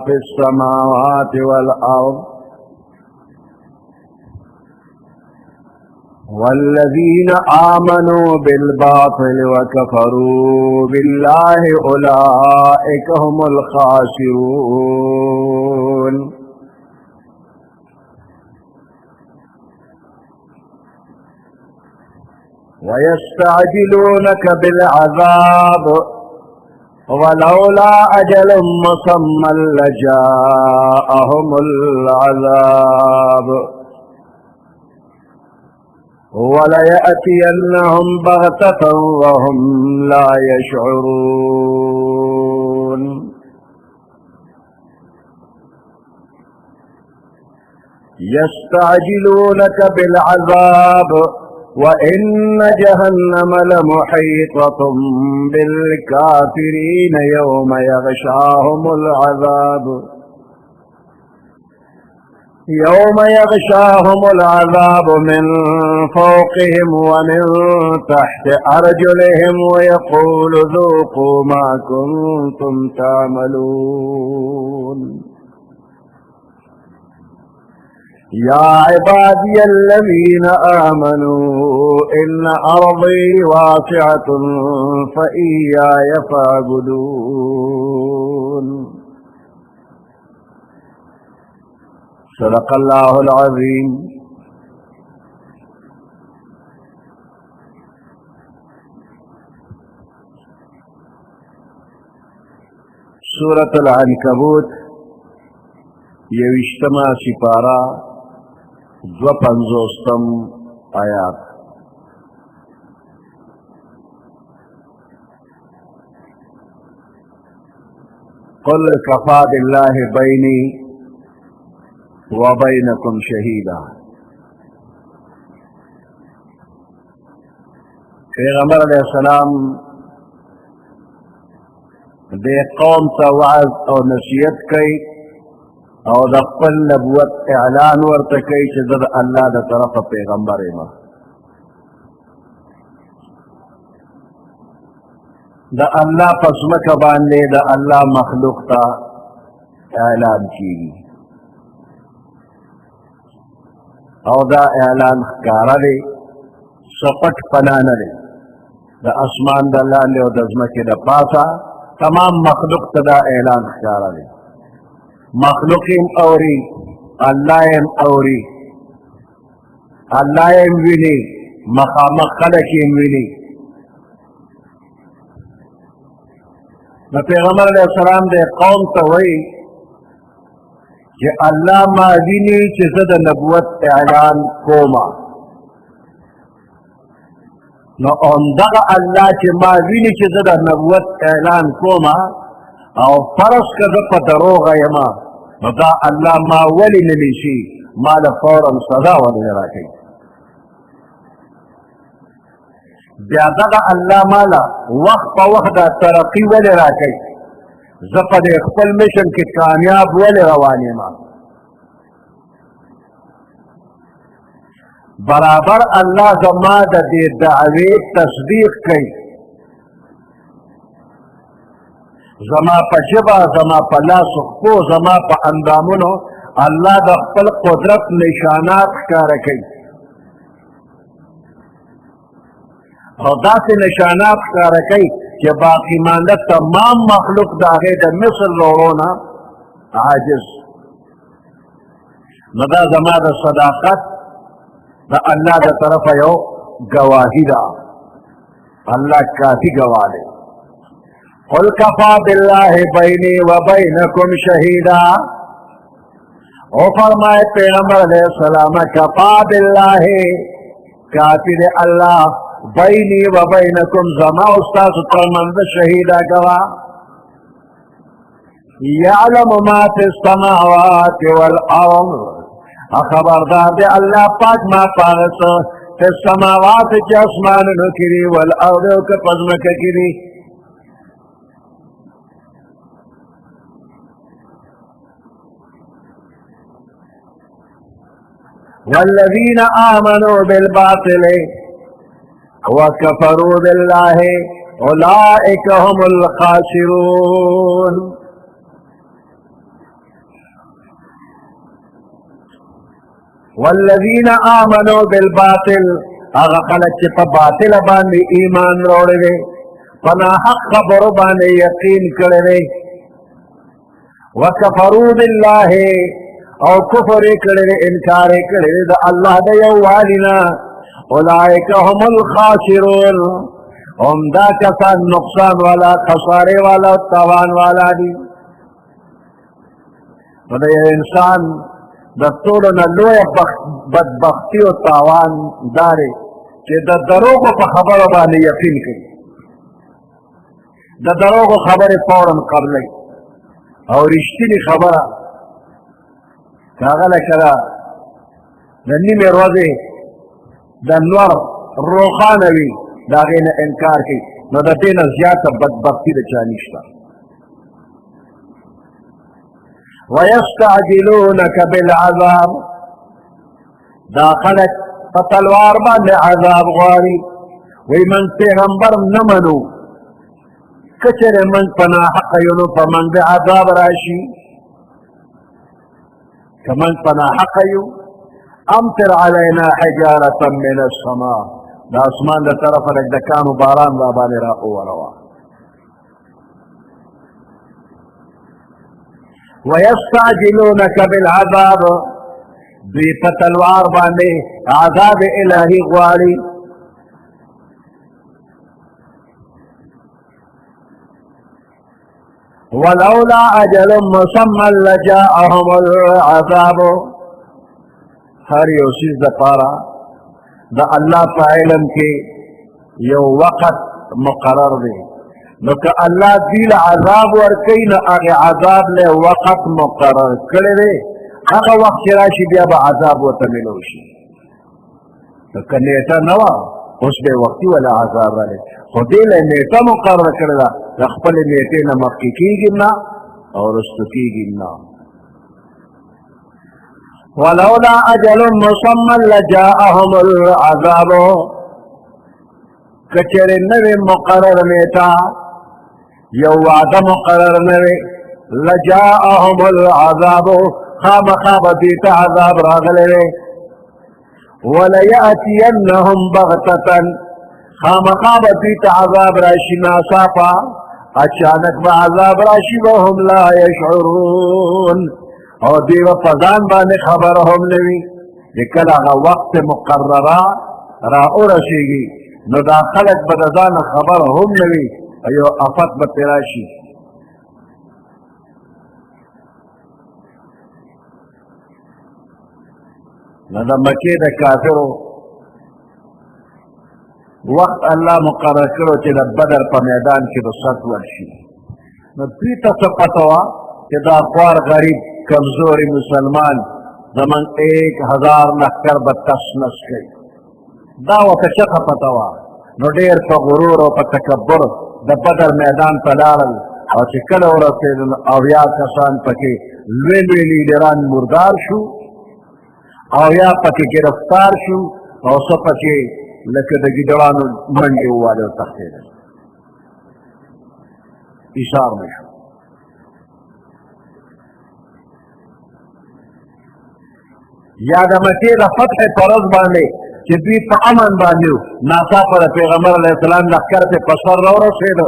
في السماوات والأرض والذين آمنوا بالباطل وكفروا بالله أولئك هم الخاسرون ويستعجلونك بالعذاب ولولا أجل مسمى لجاءهم العذاب وليأتينهم بغتة وهم لا يشعرون يستعجلونك بالعذاب وإن جهنم لمحيطة بالكافرين يوم يغشاهم العذاب يوم يغشاهم العذاب من فوقهم ومن تحت أرجلهم ويقول ذوقوا ما كنتم تعملون يا عبادي الذين آمنوا إن أرضي واسعة فإياي فاعبدون صدق الله العظيم. سورة العنکبوت یوشتما سپارہ 52 آیات. قل کفا باللہ بینی وبینکم شہیدا. پیغمبر علیہ السلام دے قوم تا وعظ او نصیحت کئی او د خپل نبوت اعلان ورته کوي چې د الله د طرفه پیغمبر یم. د الله په ځمکه باندې د الله مخلوق ته اعلان کیږي او دا اعلان ښکاره دی، څه پټ پناه نه دی. د اسمان د لاندې او د ځمکې د پاسه تمام مخلوق ته دا اعلان ښکاره دی. مخلوق یم اوري، الله یم اوري، الله یم ویني، مخامخ خلک یم ویني. نو پیغمبر علیہ السلام دې قوم ته وایي چې الله ما ویني چې زه د نبوت اعلان کومه. نو همدغه الله چې ما ویني چې زه د نبوت اعلان کومه او فرض که زه په دروغه یمه، نو دا الله ما ولې نه نیسي، ما له فورا سزا ولې نه راکوي. بیا دغه الله ما له وخت په وخت دا ترقي ولې راکوي، زه په دې خپل مشن کې کامیاب ولې روان یم. برابر الله زما د دې دعوې تصدیق کوي، زما په ژبه، زما په لاس خپو، زما په اندامونو الله د خپل قدرت نشانات ښکاره کوي او داسې نشانات ښکاره کوي چې باقي مانده تمام مخلوق د هغې د مثل لورونه عاجز. نو دا زما د صداقت د الله د طرفه یو گواهی ده. الله کافي گواه دی. قل کفا باللہ بینی و بینکم شہیدا. او فرمائے پیغمبر علیہ السلام کفا باللہ کافی دے اللہ بینی و بینکم زما استاذ ترمند شہیدا گواہ. یعلم ما فی السماوات والارض خبردار دے اللہ پاک ما پاغس فی السماوات چی اسمانونو کری والارض که پزمک کری. والذین آمنوا بالباطل وکفروا باللہ اولئک هم الخاسرون. والذین آمنوا بالباطل اغا خلق چی پا باطل باندی ایمان روڑے دے، پنا حق خبر باندی یقین کرے دے، وکفروا باللہ او کفر کرے انکار کرے دا اللہ دا یوالنا اولئک هم الخاسرون. هم دا کسان نقصان والا، خسارے والا، تاوان والا دی. دا انسان دا طولو نلوی بدبختی و تاوان دارے چی دا دروغ پا خبر بانی یقین کری، دا دروغ خبر فوراً قبلی او رشتینی خبر کاغل کرا دا نیمی روزی دا نور روخانوی دا غین انکار کی، نو دا دین زیادہ بدبختی دا چانیشتا. ويستعجلونك بالعذاب داخلك فتلوار باندې عذاب غواړي وی من پیغمبر نمنو کچره من پناه حق یونو فمن به عذاب راشي كمن پناه حق یو امطر علينا حجارة من السماء دا اسمان دا طرف لك دا كانوا باران دا بالي راقو وروا ويستعجلونك بالعذاب دوی پتلوار باندې عذاب الهی غواړي ولولا اجل مسمى لجاءهم العذاب هر یو چیز د پاره د الله په علم کې یو وخت مقرر دی نو که الله دې عذاب ورکړي نو هغه عذاب له وخت مقرر کړی دی هغه وخت چې راشي بیا به عذاب ورته ملو شي که نیټه نه وه اوس به وختي ولا عذاب راغلی خو دې له نیټه مقرره کړې ده د خپلې نیټې نه مخکې کېږي نه او وروسته کېږي نه ولولا اجل مسمى لجاءهم العذاب کچره نوې مقرر نیټه یو وعده مقرر نوې لجاءهم العذاب خامخا به دې ته عذاب راغلی وليأتينهم بغتة خامخا به دې ته عذاب راشي ناڅاپه اچانک به عذاب راشي وهم لا يشعرون او دې به په ځان باندې خبره هم نه وي چې کله هغه وخت مقرره را ورسېږي نو دا خلک به د ځانه خبره هم نه وي یو افت به پرې راشي نو د مکې د کافرو وخت الله مقرر کړو چې د بدر په میدان کې رخصت ورشي نو دوی ته څه پته وه چې دا خوار غریب کمزوري مسلمان زمونږ 1000 لښکر به تس نس کوي دا ورته چېرته پته وه نو ډېر په غرور او په تکبر د بدر میدان ته لاړل او چې کله ورسېدل 80 کسان پکې لوی لوی لیډران مردار شو او یا پکې گرفتار شو او څه پکې لکه د ګیدړانو منډې ووالې او تښتېدل ایثار نه شو یا د مکې د فتح په ورځ باندې چې دوی په امن باندې وو ناڅاپه د پیغمبر علیه السلام لښکر پې په سر راورسېده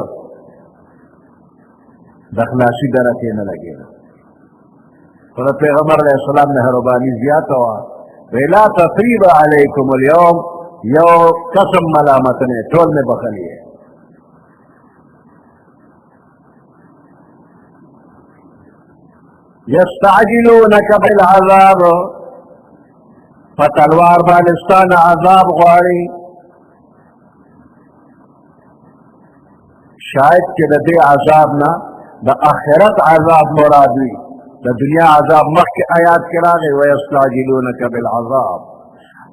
د خلاصي درک یې نه لګېده خو د پیغمبر علیه السلام مهرباني زیاته وه لا تثریب علیکم اليوم یو قسم ملامت نه ټول مې بخښلي یې یستعجلونک بالعذاب فتلوار باندې ستا نه عذاب غواړي شاید چې د دې عذاب نه د آخرت عذاب مراد وي د دنیا عذاب مخکې آیات کې راغی ویستعجلونک بالعذاب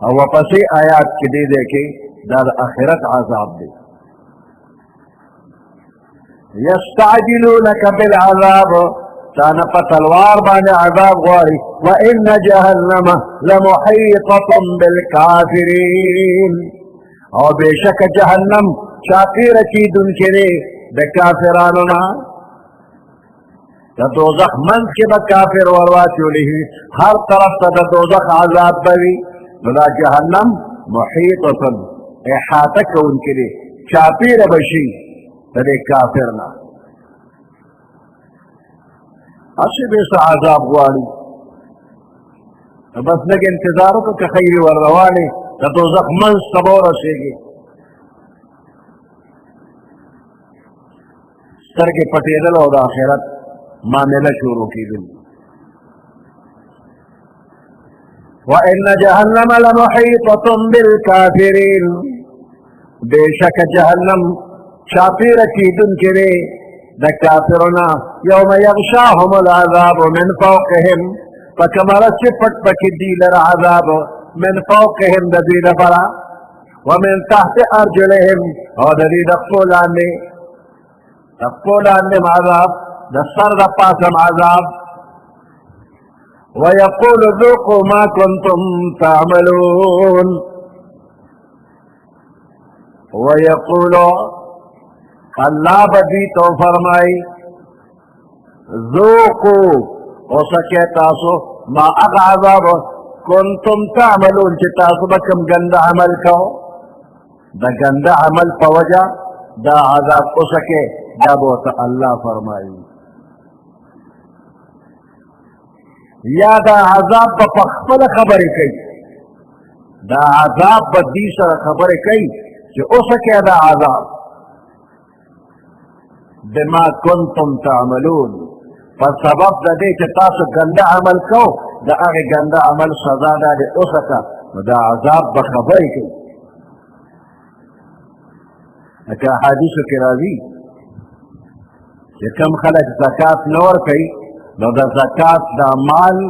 او واپسې آیات کې دې دی کې دا د آخرت عذاب دی یستعجلونک بالعذاب تانا په تلوار باندې عذاب غواړي وان جهنم لمحيطة بالكافرين او بشک جهنم شاکر کیدونکې دی د کافرانو نه د دوزخ منځ کې به کافر ورواچولی هر طرف ته د دوزخ عذاب به وي نو دا جهنم محیطة احاطه کوونکې دی چاپېره به شي د دې کافر نه هسې به څه عذاب غواړي نو بس لږ انتظار وکړه که خیرې ور روانې د دوزخ منځ ته به ورسېږي سترګې پټېدل او د آخرت معامله شروع کېدل وان جهنم لمحيطة بالكافرين بشک جهنم چاپېره کېدونکې دی د کافرونه یوم یغشاهم العذاب من فوقهم فکمره چې پټ پکې دی لره عذاب من فوقهم د دوی لپاره ومن تحت ارجلهم او د دوی د پښو لاندې د پښو لاندې عذاب د سر د پاسم عذاب ويقول ذوقوا ما كنتم تعملون. ويقول اللہ بدی تو فرمائی ذوقوا وسکے تاسو ما اغعذاب کنتم تعملون چی تاسو بکم گند عمل کو دا گند عمل پوجا دا عذاب اسکے دا بوتا اللہ فرمائی یا دا عذاب با پخفل خبری کئی دا عذاب با دیسر خبری کئی چی اسکے دا عذاب بما کنتم تعملون فسبب دا دے چی تاسو گند عمل کو دا اغی گند عمل سزا دا دے اسکا دا عذاب بخبری کی اکا حدیث کی راضی چی کم خلق زکاة نور کئی نو دا زکاة دا مال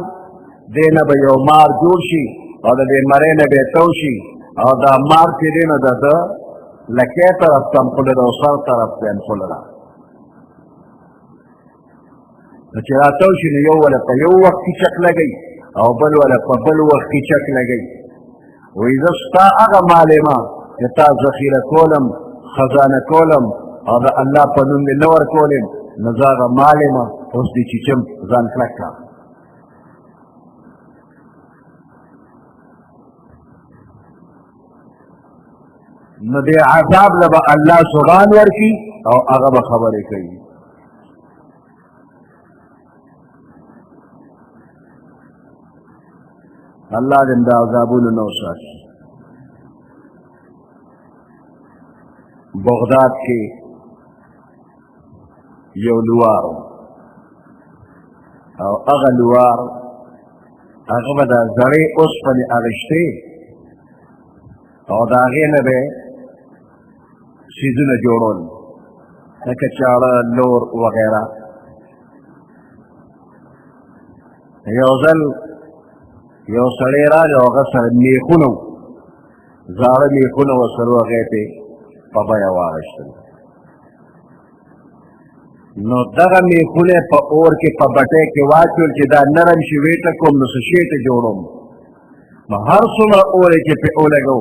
دینا با یو مار جوڑ شی او دا دے مرین بے توشی او دا مار کی دینا دا دا لکی طرف تنقل دا سر طرف تنقل دا چې راتاو شي نو یو ولا په یو وخت کې چک لګي او بل ولا په بل وخت کې چک لګي وایي زه ستا هغه مالې ما چې تا ذخیره کولم خزانه کولم او د الله په نوم مې نه ورکولم نو زه هغه مالې ما اوس دې چیچم ځان کلک کړه نو دې عذاب له به الله سبحان ورکي او هغه به خبرې کوي اللہ دن دا عذابون نو ساتھ بغداد کے یو لوار او اغا لوار اغا دا زرے اس پن اغشتے او دا غین بے سیزن جوڑون لکا چاڑا لور وغیرہ یو ذل یو سڑی را جو غسر میخونو زار میخونو وسرو غیتے پبایا واغشتن نو دغا میخونے پا اور کے پا بٹے کے واچول چی دا نرم شویتا کم نو سشیت جوڑم نو ہر سمر اورے کے پہ اولگو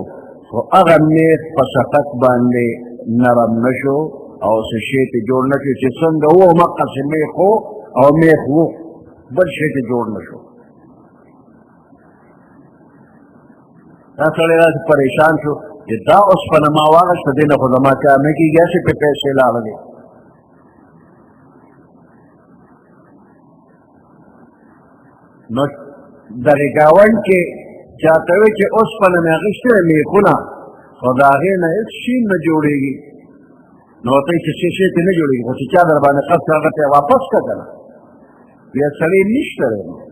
و اغا میخ پا سقط باندے نرم نشو او سشیت جوڑ نشو چی سنگ وہ مقص میخو او میخ وہ بل شیت جوڑ نشو دا سڑے را پریشان شو کہ دا اس پنما واغشت دینا خودما کامنے کی گیسے پہ پیسے لالے نو دغی گاون کے چاہتے ہوئے کہ اس پنما غشتے میخونا خداغی نا اس شین نہ جوڑے گی نو تی کسی شیطی نہ جوڑے گی خوشی چاہ دربانے قصد آگتے واپس کا کرنا یہ سڑی نشتر ہے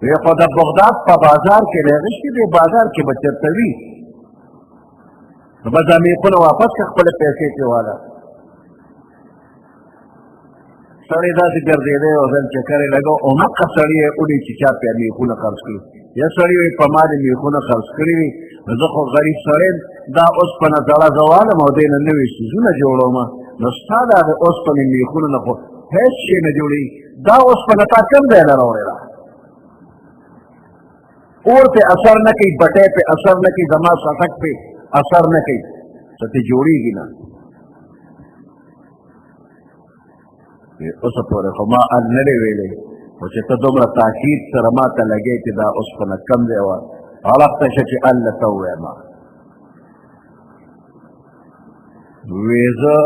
وی خود بغداد پا بازار کے لئے غشتی دے بازار کے بچرتوی بس امیخون واپس کا خپل پیسے کے والا سڑی دا سی کر دے دے وزن چکرے لگو امکا سڑی ہے اڑی چچا پہ امیخون خرس کری یا سڑی ہوئی پا مال امیخون خرس کری زخو غریب سڑی دا اس پا نظارہ زوالم او دین نوی سیزو نا جوڑو ما نستا دا اس پا امیخون نخو حیث شی نا جوڑی دا اس پا نتا کم دے لروڑے را اور پہ اثر نہ کی بٹے پہ اثر نہ کی زما سٹک پہ اثر نہ کی ستی جوڑی گی نا اس پورے خما انلے ویلے وچے تو دمرا تاکید سرماتا لگے کہ دا اس پنا کم دے وا عرفت شچے اللہ توے ما ویزا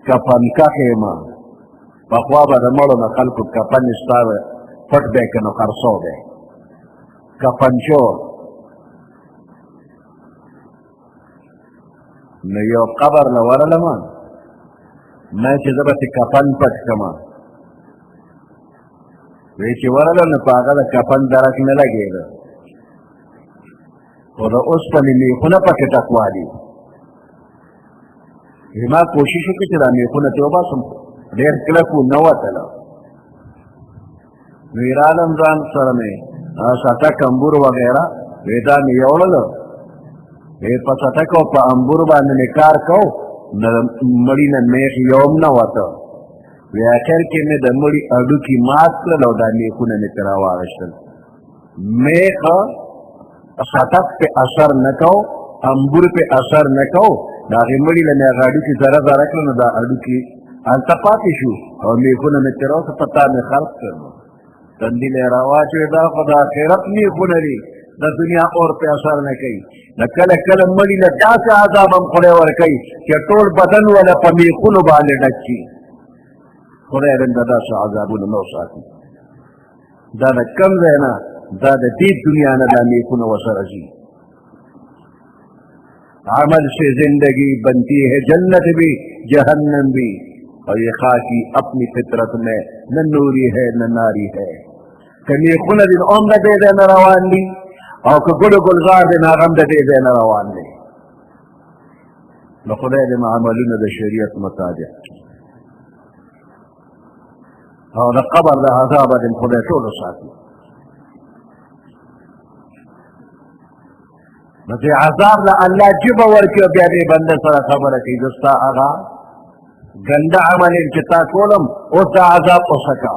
کپن کا خیمہ پخوابا دا مڑو نا خلقو کپن استاوے پٹ بے کنو خرسو بے کپنچو نو یو قبر لورلما میں چی زبتی کپن پٹ کما ویچی ورلن پاگا دا کپن درک نلگے گا و دا اس پنی میخونا پکی تقوالی ما کوششو کی چی دا میخونا توبا سم دیر کلکو نواتلا ویرالم زان سر میں ساتا کمبور وغیرہ ویدا میں یوللو وید پا ساتا کو پا امبور باندنے کار کو مڑی نا میخ یوم نواتا وی آخر کې مې د مړي هډوکي مات کړل او دا میخونه مې ترې راواغېستل. میخ خطف پې اثر نه کو، انبور پې اثر نه کو، د هغې مړي له مې هغه هډوکي ذره ذره کړل، نو دا هډوکي هلته پاتې شو او میخونه مې ترې راوسه په تا مې خلق کړل. تندي مې راواچوې، دا خو د آخرت میخونه دي، د دنیا اور پې اثر نه کوي. د کله کله مړي له داسې عذاب هم خدای ورکوي چې ټول بدن ولا په میخونو باندې ډک شي. خدای دې د داسې عذابونو نه وساتي. دا د کم ځای نه، دا د دې دنیا نه دا میخونه ورسره ځي. عمل سے زندگی بنتی ہے جنت بھی جہنم بھی، اور یہ خاکی اپنی فطرت میں نہ نوری ہے نہ ناری ہے. که میخونه دې هم د دې ځای نه روان دي او که ګلو ګلزار دې هغه هم د دې ځای نه روان دي. نو خدای دې عملونه د شریعت مطابق او د قبر د عذاب دې خدای ټول وساتي. نو دې عذاب له الله جبه ورکړي، بیا دې بنده سره خبره کوي زه ستا هغه ګنده عمل یم چې تا کولم، اوس د عذاب وسکه.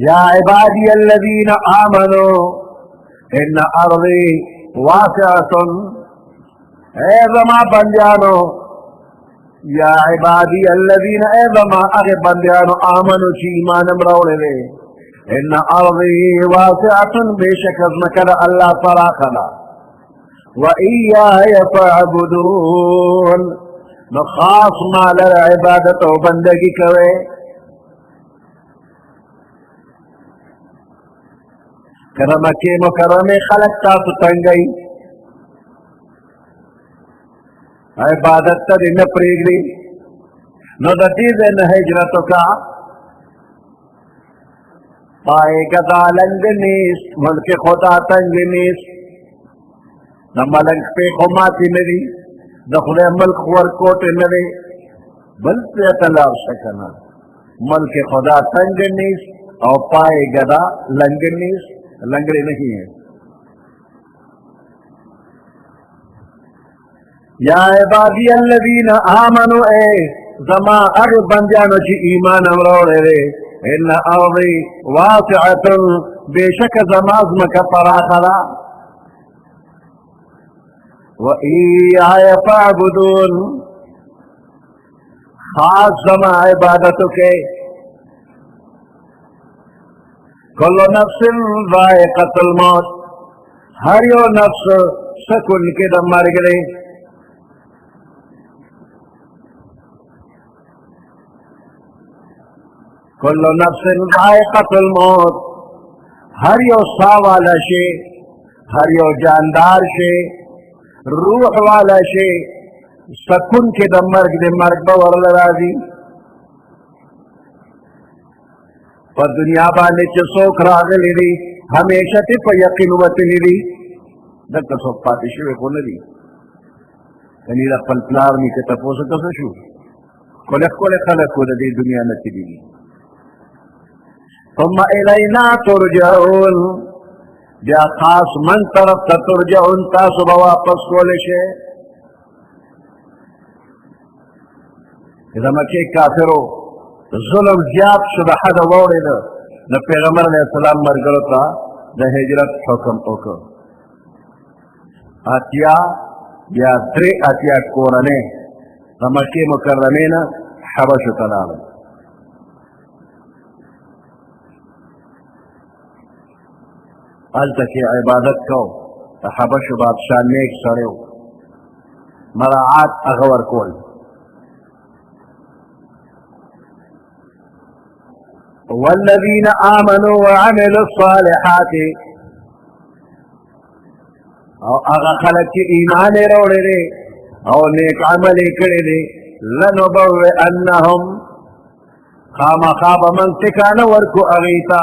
یا عبادی الذین آمنوا ان ارضی واسعۃ، اے زما بندیانو، یا عبادی الذین، اے زما اغه بندیانو، آمنو چې ایمان راوړل دي، ان ارضی واسعۃ، بشک ازمکه الله فراخه ده، و ایای فاعبدون، نو خاص مال عبادت او بندگی کوي. کله مکې مکرمه خلق تاسو تنګئ، عبادت ته نه پرېږدي، نو د دې ځای نه هجرت وکړه. پای گدا لنگ نیست، ملک خدا تنگ نیست. د ملک پې خو ماتې نه دي، د خدای ملک ورکوټ نه دی، بل ځای ته لاړ شه که نه. ملک خدا تنگ نیست او پای گدا لنگ نیست، لنگڑے نہیں ہیں. یا عبادی الذین آمنوا، اے زما اگر بندیانو چی ایمان امروڑے رے، ان ارضی واسعۃ، بے شک زماز مکہ پراخلا، و ایای فاعبدون، خاص زما عبادتو کے. کل نفس ذائقۃ الموت، ہر یو نفس سکن کے دم مر گئے. کل نفس ذائقۃ الموت، ہر یو سا والا شے، ہر یو جاندار شے، روح والا شے، سکن کے دم مرگ دے، مرگ بورل راضی. په دنیا باندې چې څوک راغلی دي همیشه ته په یقین وتلی دي، دلته څوک پاتې شوی خو نه دي. یعنې د خپل پلار نیکه تپوس ته شو، ښکلې ښکلې خلک و د دې دنیا نه تللي دي. ثم الینا ترجعون، بیا خاص من طرف ته ترجعون، تاسو به واپس کولی شئ. د مکې کافرو ظلم زیات شو، د حده واوړېده، د پیغمبر علیه السلام ملګرو ته د هجرت حکم وکړ. اتیا یا درې اتیا کورنۍ د مکې مکرمې نه حبشو ته لاړل. هلته کې عبادت کو، د حبشو بادشاه نیک سړی و، مراعات هغه ورکول. والذین آمنوا وعملوا الصالحات، او هغه خلک چې ایمان یې راوړی دی او نیک عمل یې کړی دی، لنبوئنهم، خامخا به من ټکانه ورکو هغې ته،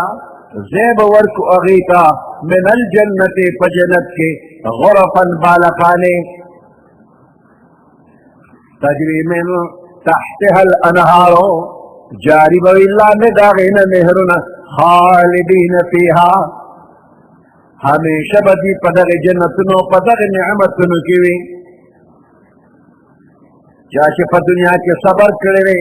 ځای به ورکو هغې ته، من الجنت، په جنت کې، غرفا بالخانې، تجري من تحتها الانهار، جاری بوی لاندې د هغې نه نهرونه، خالدین فیها، همیشه به دوی په دغې جنتونو په دغې نعمتونو کې وي. چا چې په دنیا کې صبر کړی دی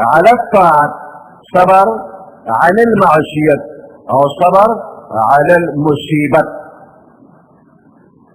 على الطاعات صبر عن المعصية او صبر على المصيبة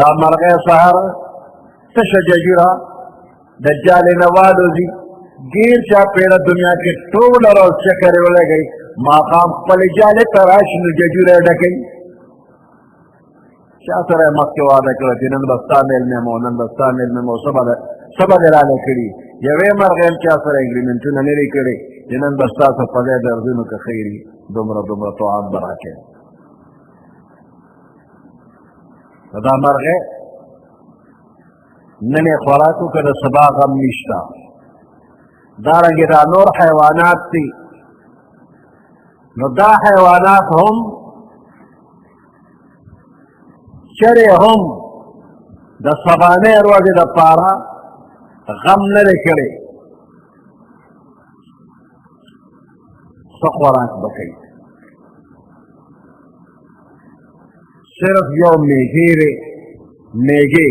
دا مرغه سهار تش ججرا دجال نوالوزی گیر چا پیڑا دنیا کے ټول روز چکر ولګي ماقام خپل جاله تراش نو ججره ډکې چا سره مکه واده کړی چې نن بستا میل مې نن بستا میل مې سبا دلاله کړي یوې مرغه چا سره اګریمنټونه نه لري کړی چې نن بستا څه په دې درځنو کې خیری دومره توعد براکه دا مرغه نن خوراکو که د سبا غم نشتا دارنګه دا نور حیوانات دي نو دا حیوانات هم چرې هم د سبانې ورځې د پاره غم نه دی کړی څه خوراک به کوي صرف یو میږی دی میږی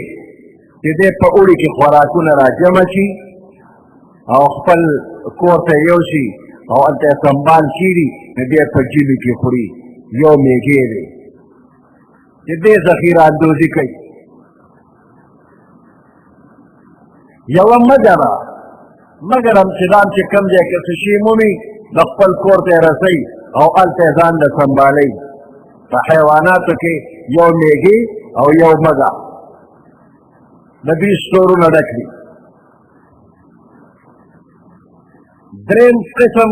چې دې په اوړي کې خوراکونه را جمع شي او خپل کور ته یوسي او هلته یې سنبال کېږي نو دې په جیلو کې خوري یو میږی دی چې دې ذخیره اندوزي کوي یوه مږه ده مګر هم چې ځان چې کوم ځای کې څه شي مومي د خپل کور ته یې رسوي او هلته یې ځان له سنبالوي په حیواناتو کې یو میږي او یو مږه د دوی ستورونه ډک دي دریم قسم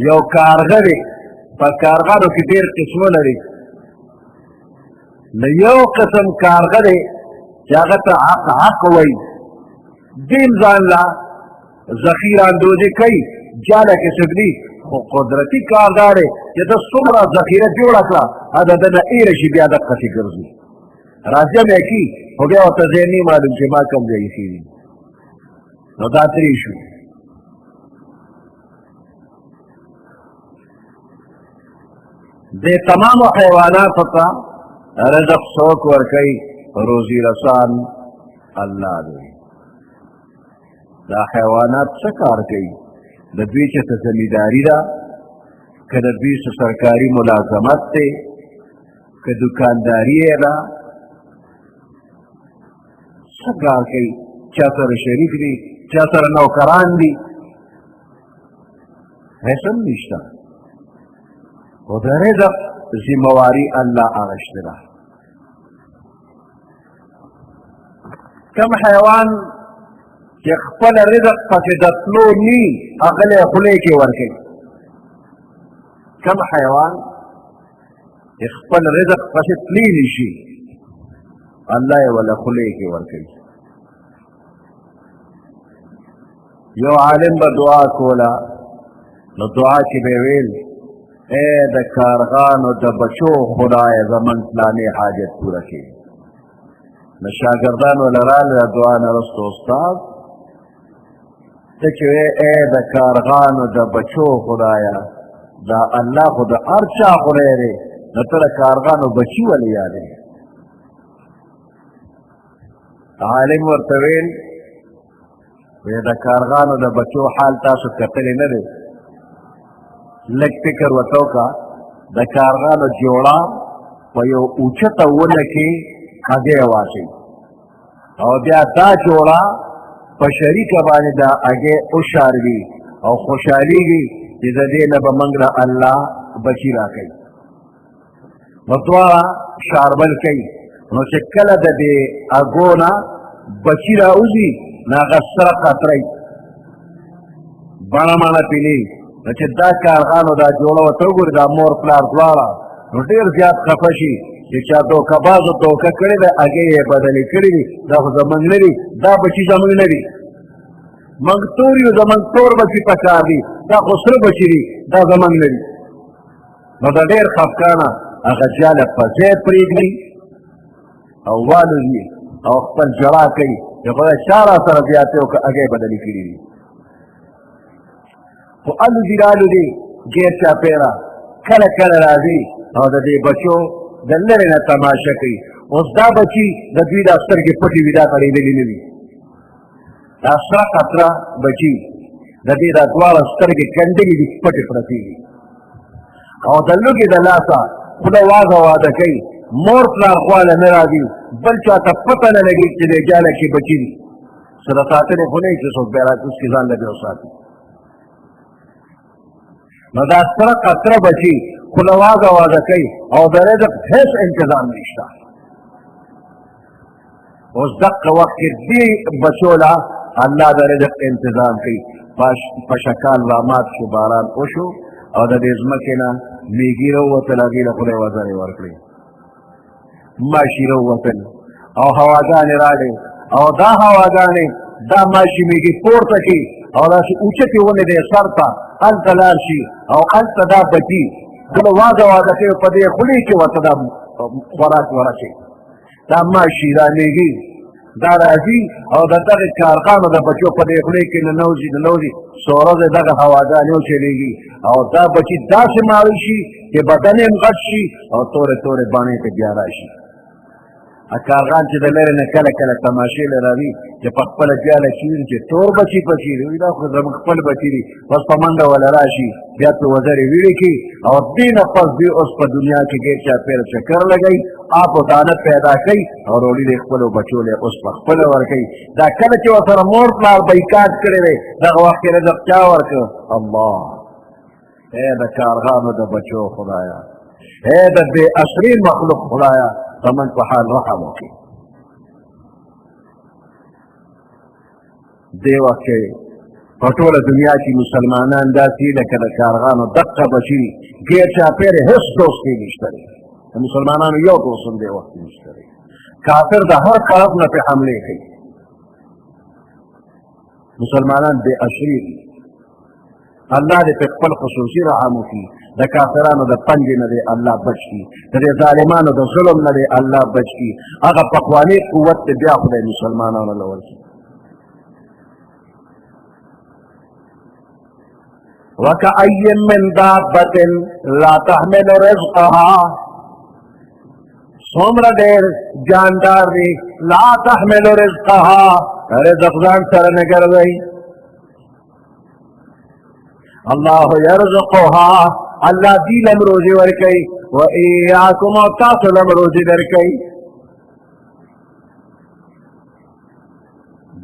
یو کارغه دی په کارغانو کې ډېر قسمونه دي نو یو قسم کارغه دی چې هغه ته حق وایي دیم ځان له ذخیره اندوزي کوي جاله کې سګدي خو قدرتي کار دا دی چې ته څومره ذخیره جوړه کړه هغه د نه ایره شي بیا دقسې ګرځي راجم یې کي خو بیا ورته ځای نه معلوم چې ما کوم ځای ایښي دي نو دا ترې شو دې تمامو حیواناتو ته رزق څوک ورکوي روزي رسان الله دی دا حیوانات څه کار کوي د دوی چې څه زمینداري ده که د دوی څه سرکاري ملازمت دی که دکانداري یې ده څه کار کوي چا سره شریک دي چا سره نوکران دي هیڅ هم نشته خو د رزق ذمواري الله اغشته ده کم حیوان چې خپل رزق پسې د تلو ني هغه له خولې کې ورکوي کم حیوان چې خپل رزق پسې تللی نشي الله یې وله خولې کې ورکوي یو عالم به دعا کوله نو دعا کې به ویل اے د کارغانو د بچو خدای زمن فلانې حاجت پوره کړي نو شاګردان وله راله دعا نه وروسته استاد ته چې اے د کارغانو د بچو خدایا دا الله خو د هر چا خدای دی نو ته د کارغانو بچي ولې یادوې عالم ورته ویل وی د کارغانو د بچو حال تاسو کتلی نه دی لږ فکر ورته وکړه د کارغانو جوړه په یو اوچته ونه کې هګۍ واچوي او بیا دا جوړه په شریکه باندې دا هګۍ وشاروي او خوشحالېږي چې د دې نه به موږ له الله بچي راکوي نو دواړه شاربل کوي نو چې کله د دې هګو نه بچي راوځي نو هغه سره قطرئ بڼه مڼه پیلي نو چې دا کارغانو دا جوړه ورته وګوري دا مور پلار دواړه نو ډېر زیات خفه شي چې چا دوکهبازو دوکه کړې ده هګۍ یې بدلې کړي دي دا خو زموږ نه دي دا بچي زموږ نه دي موږ تور یو زموږ تور بچي پکار دي دا خو سره بچي دي دا زموږ نه دي نو دا ډېر خفګانه هغه جاله په ځای پرېږدي او والوځي او خپل ژړا کوي چې خدای چا را سره زیاتې وکړه هګۍ بدلې کړي دي خو الوځي رالوځي ګیر چاپېره کله کله راځي او د دې بچو د لرې نه تماشه کوي اوس دا بچي د دوی دا سترګې پټې وي دا غړېدلې نه وي دا سره قطره بچي د دې دا دواړه سترګې کنډلې دي پټې پرتې دي او د لوږې د لاسه خوله واغه واده کوي مور پلار خواله نه راځي بل چاته پته نه لګي چې دې جاله کې بچي دي سره ساتنې خو نه چې څوک بیا راکوز کې ځان لګي وساتي نو دا سره قطره بچي خو له واګه واګه کوي او د رزق هېڅ انتظام نشته اوس دقه وخت کې دې بچو له الله د رزق انتظام کوي په شکال رامات شو باران وشو او د دې ځمکې نه میږي راووتل هغې له خدای وزرې ورکړې ماشي راووتل او هواګانې راغلې او دا هواګانې دا ماشي میږي پورته کړي او داسې اوچتې ونې دی سر ته هلته لاړ شي او هلته دا بچي کله واګه واګه کوي په دې خولې کې ورته دا خوراک ورسي دا ماشي دا میږي دا راځي او د دغه کارخانو د بچو په دې خولې کې ننوځي څو ورځې دغه هواګانې وچلېږي او دا بچي داسې ماوي شي چې بدن یې غټ شي او تورې تورې باڼې ته بیا راشي کارغان چې د لرې نه کله کله تماشې له راځي چې په خپله جاله کېږي چې تور بچي پکې دي وایي دا خو زموږ خپل بچي دي بس په منډه وله راشي بیا پرې وزرې ویړې کړي او دې نه پس دوی اوس په دنیا کې ډېر چاپېره چکر لګوي آپ و دانه پیدا کوي او روړي د خپلو بچو له اوس په خپله ورکوي دا کله چې ورسره مور پلار بیکاټ کړی دی دغه وخت کې رزق چا ورکړ الله ای د کارغانو د بچو خدایا ای د بې اصلي مخلوق خدایا زمن په حال رحم وکړي دې وخت کې په ټوله دنیا کې مسلمانان داسې لکه د کارغانو دقه بچي ګیر چاپېرې هېڅ دوستي نشته دی د مسلمانانو یو دوست هم دې وخت کې نشته دی کافر د هر طرف نه پرې حملې کوي مسلمانان بې اشري دي الله دې په خپل خصوصي رحم وکړي د کافرانو د پنجې نه دی الله بچ کړي د دې ظالمانو د ظلم نه دی الله بچ کړي هغه پخواني قوت دې بیا خدای مسلمانانو له ورکړي وكأي من دابة لا تحمل رزقها څومره ډېر جاندار دی لا تحمل رزقها رزق ځان سره نه ګرځوي الله يرزقها الله دې لم روزي ورکوي وإياكم او تاسو لم روزي درکوي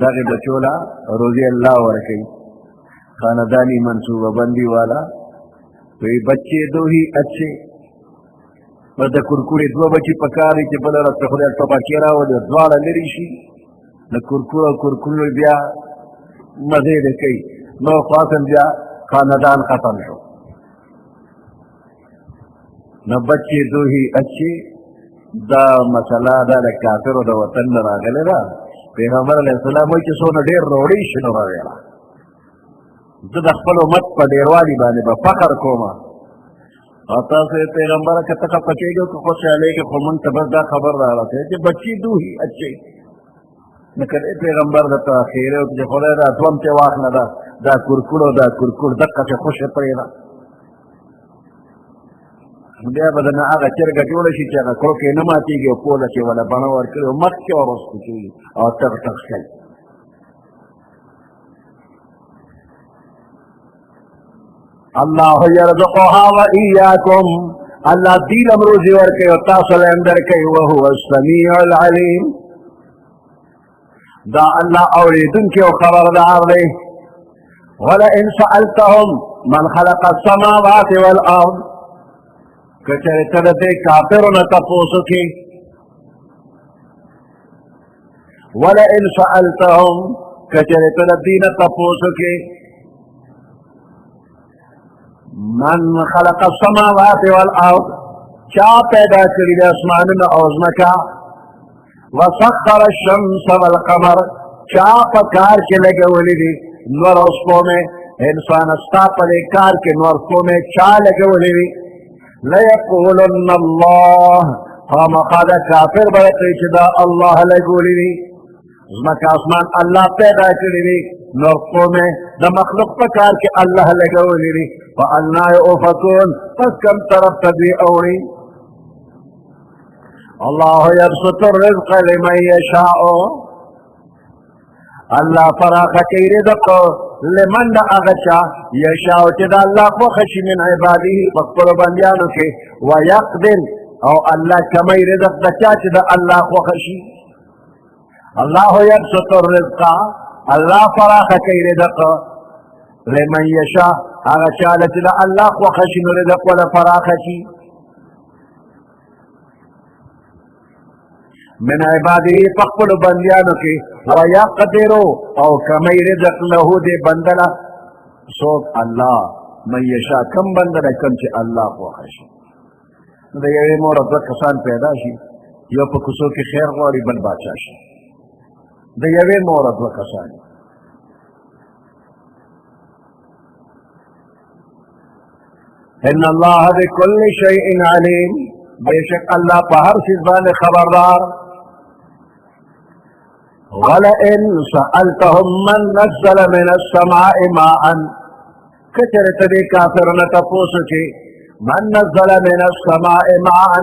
دغه بچو له روزي الله ورکوي خاندانی منصوبہ بندی والا تو یہ بچے دو ہی اچھے بس د کرکوړې دوه بچي پکاري چې بله ورځ ته خدای ټوپکې راولي دواړه لرې شي د کرکوړ او کرکوړ بیا مزې دې کوي نو خاصن بیا خاندان ختم شو نو بچې دو ہی اچھے دا مسله دا د کافرو د وطن نه راغلې ده پیغمبر علیه السلام وایي چې څونه ډېر روړی شي نو راویله زه د خپل امت په ډېروالي باندې به فخر کوم او تاسو پیغمبره که ته خفه کېږئ او که خوشحالېږئ خو مونږ ته بس دا خبر رارسوي چې بچي دو هي اچھے نو که دې پیغمبر درته خیرې وکړي چې خدای دا دوم ترې واخله دا کرکوړ او دا کرکوړ دقسې خوشې پرېږده بیا به درنه هغه چرګه جوړه شي چې هغه کړوکې نه ماتېږي او پوله چې وله بڼه ورکړي او مخکې وروسته کېږي او ټغ ټغ کوي الله يرزقها وإياكم الله دې لم روزي ورکوي او تاسو له هم درکوي وهو السميع العليم دا الله اورېدونکی او خبردار دی ولئن سألتهم من خلق السماوات والأرض که چېرې ته د دې کافرو نه تپوس وکړې ولئن سألتهم که چېرې ته د دې نه تپوس وکړې من خلق السماوات والارض چا پیدا کړي د اسمانونو او ځمکه وسخر الشمس والقمر چا په کار کې لګولې دي نور او سپومې انسان ستا په دې کار کې نور سپومې چا لګولې دي ليقولن الله خامخا د کافر به کوي چې دا الله لګولې دي ځمکه اسمان الله پیدا کړي دي نور سپومې د مخلوق په کار کې الله لګولې دي فأنا يؤفكون پس کم طرف تدوی اوڑی اللہ یبسط الرزق لمن یشاء اللہ فراخ کی رزق لمن دا اغشا یشاء چدا اللہ خوخشی من عباده فقر بندیانو کے ویقدر او الله کمی رزق دچا چې د الله خوښي. الله یبسط الرزق، الله فراخ کوي رزق لمن یشاء، هغه چاله چې د الله خوښي نو رزق ولا فراخ شي. من عباده فخپل بندیانو کې ويقدروا او کمی رزق له دې بندلا سوک الله من یشاء، کم بندلا کم چې الله خوښي. د یوې مور دوه کسان پیدا شي، یو په کوڅو کې خیر غواړي بل باچا شي. د یوې مور دوه کسان، ان الله بكل شيء عليم، بشک الله په هر شي باندې خبردار. ولئن سألتهم من نزل من السماء ماء، کچرته دې کافرونه تاسو کې من نزل من السماء ماء،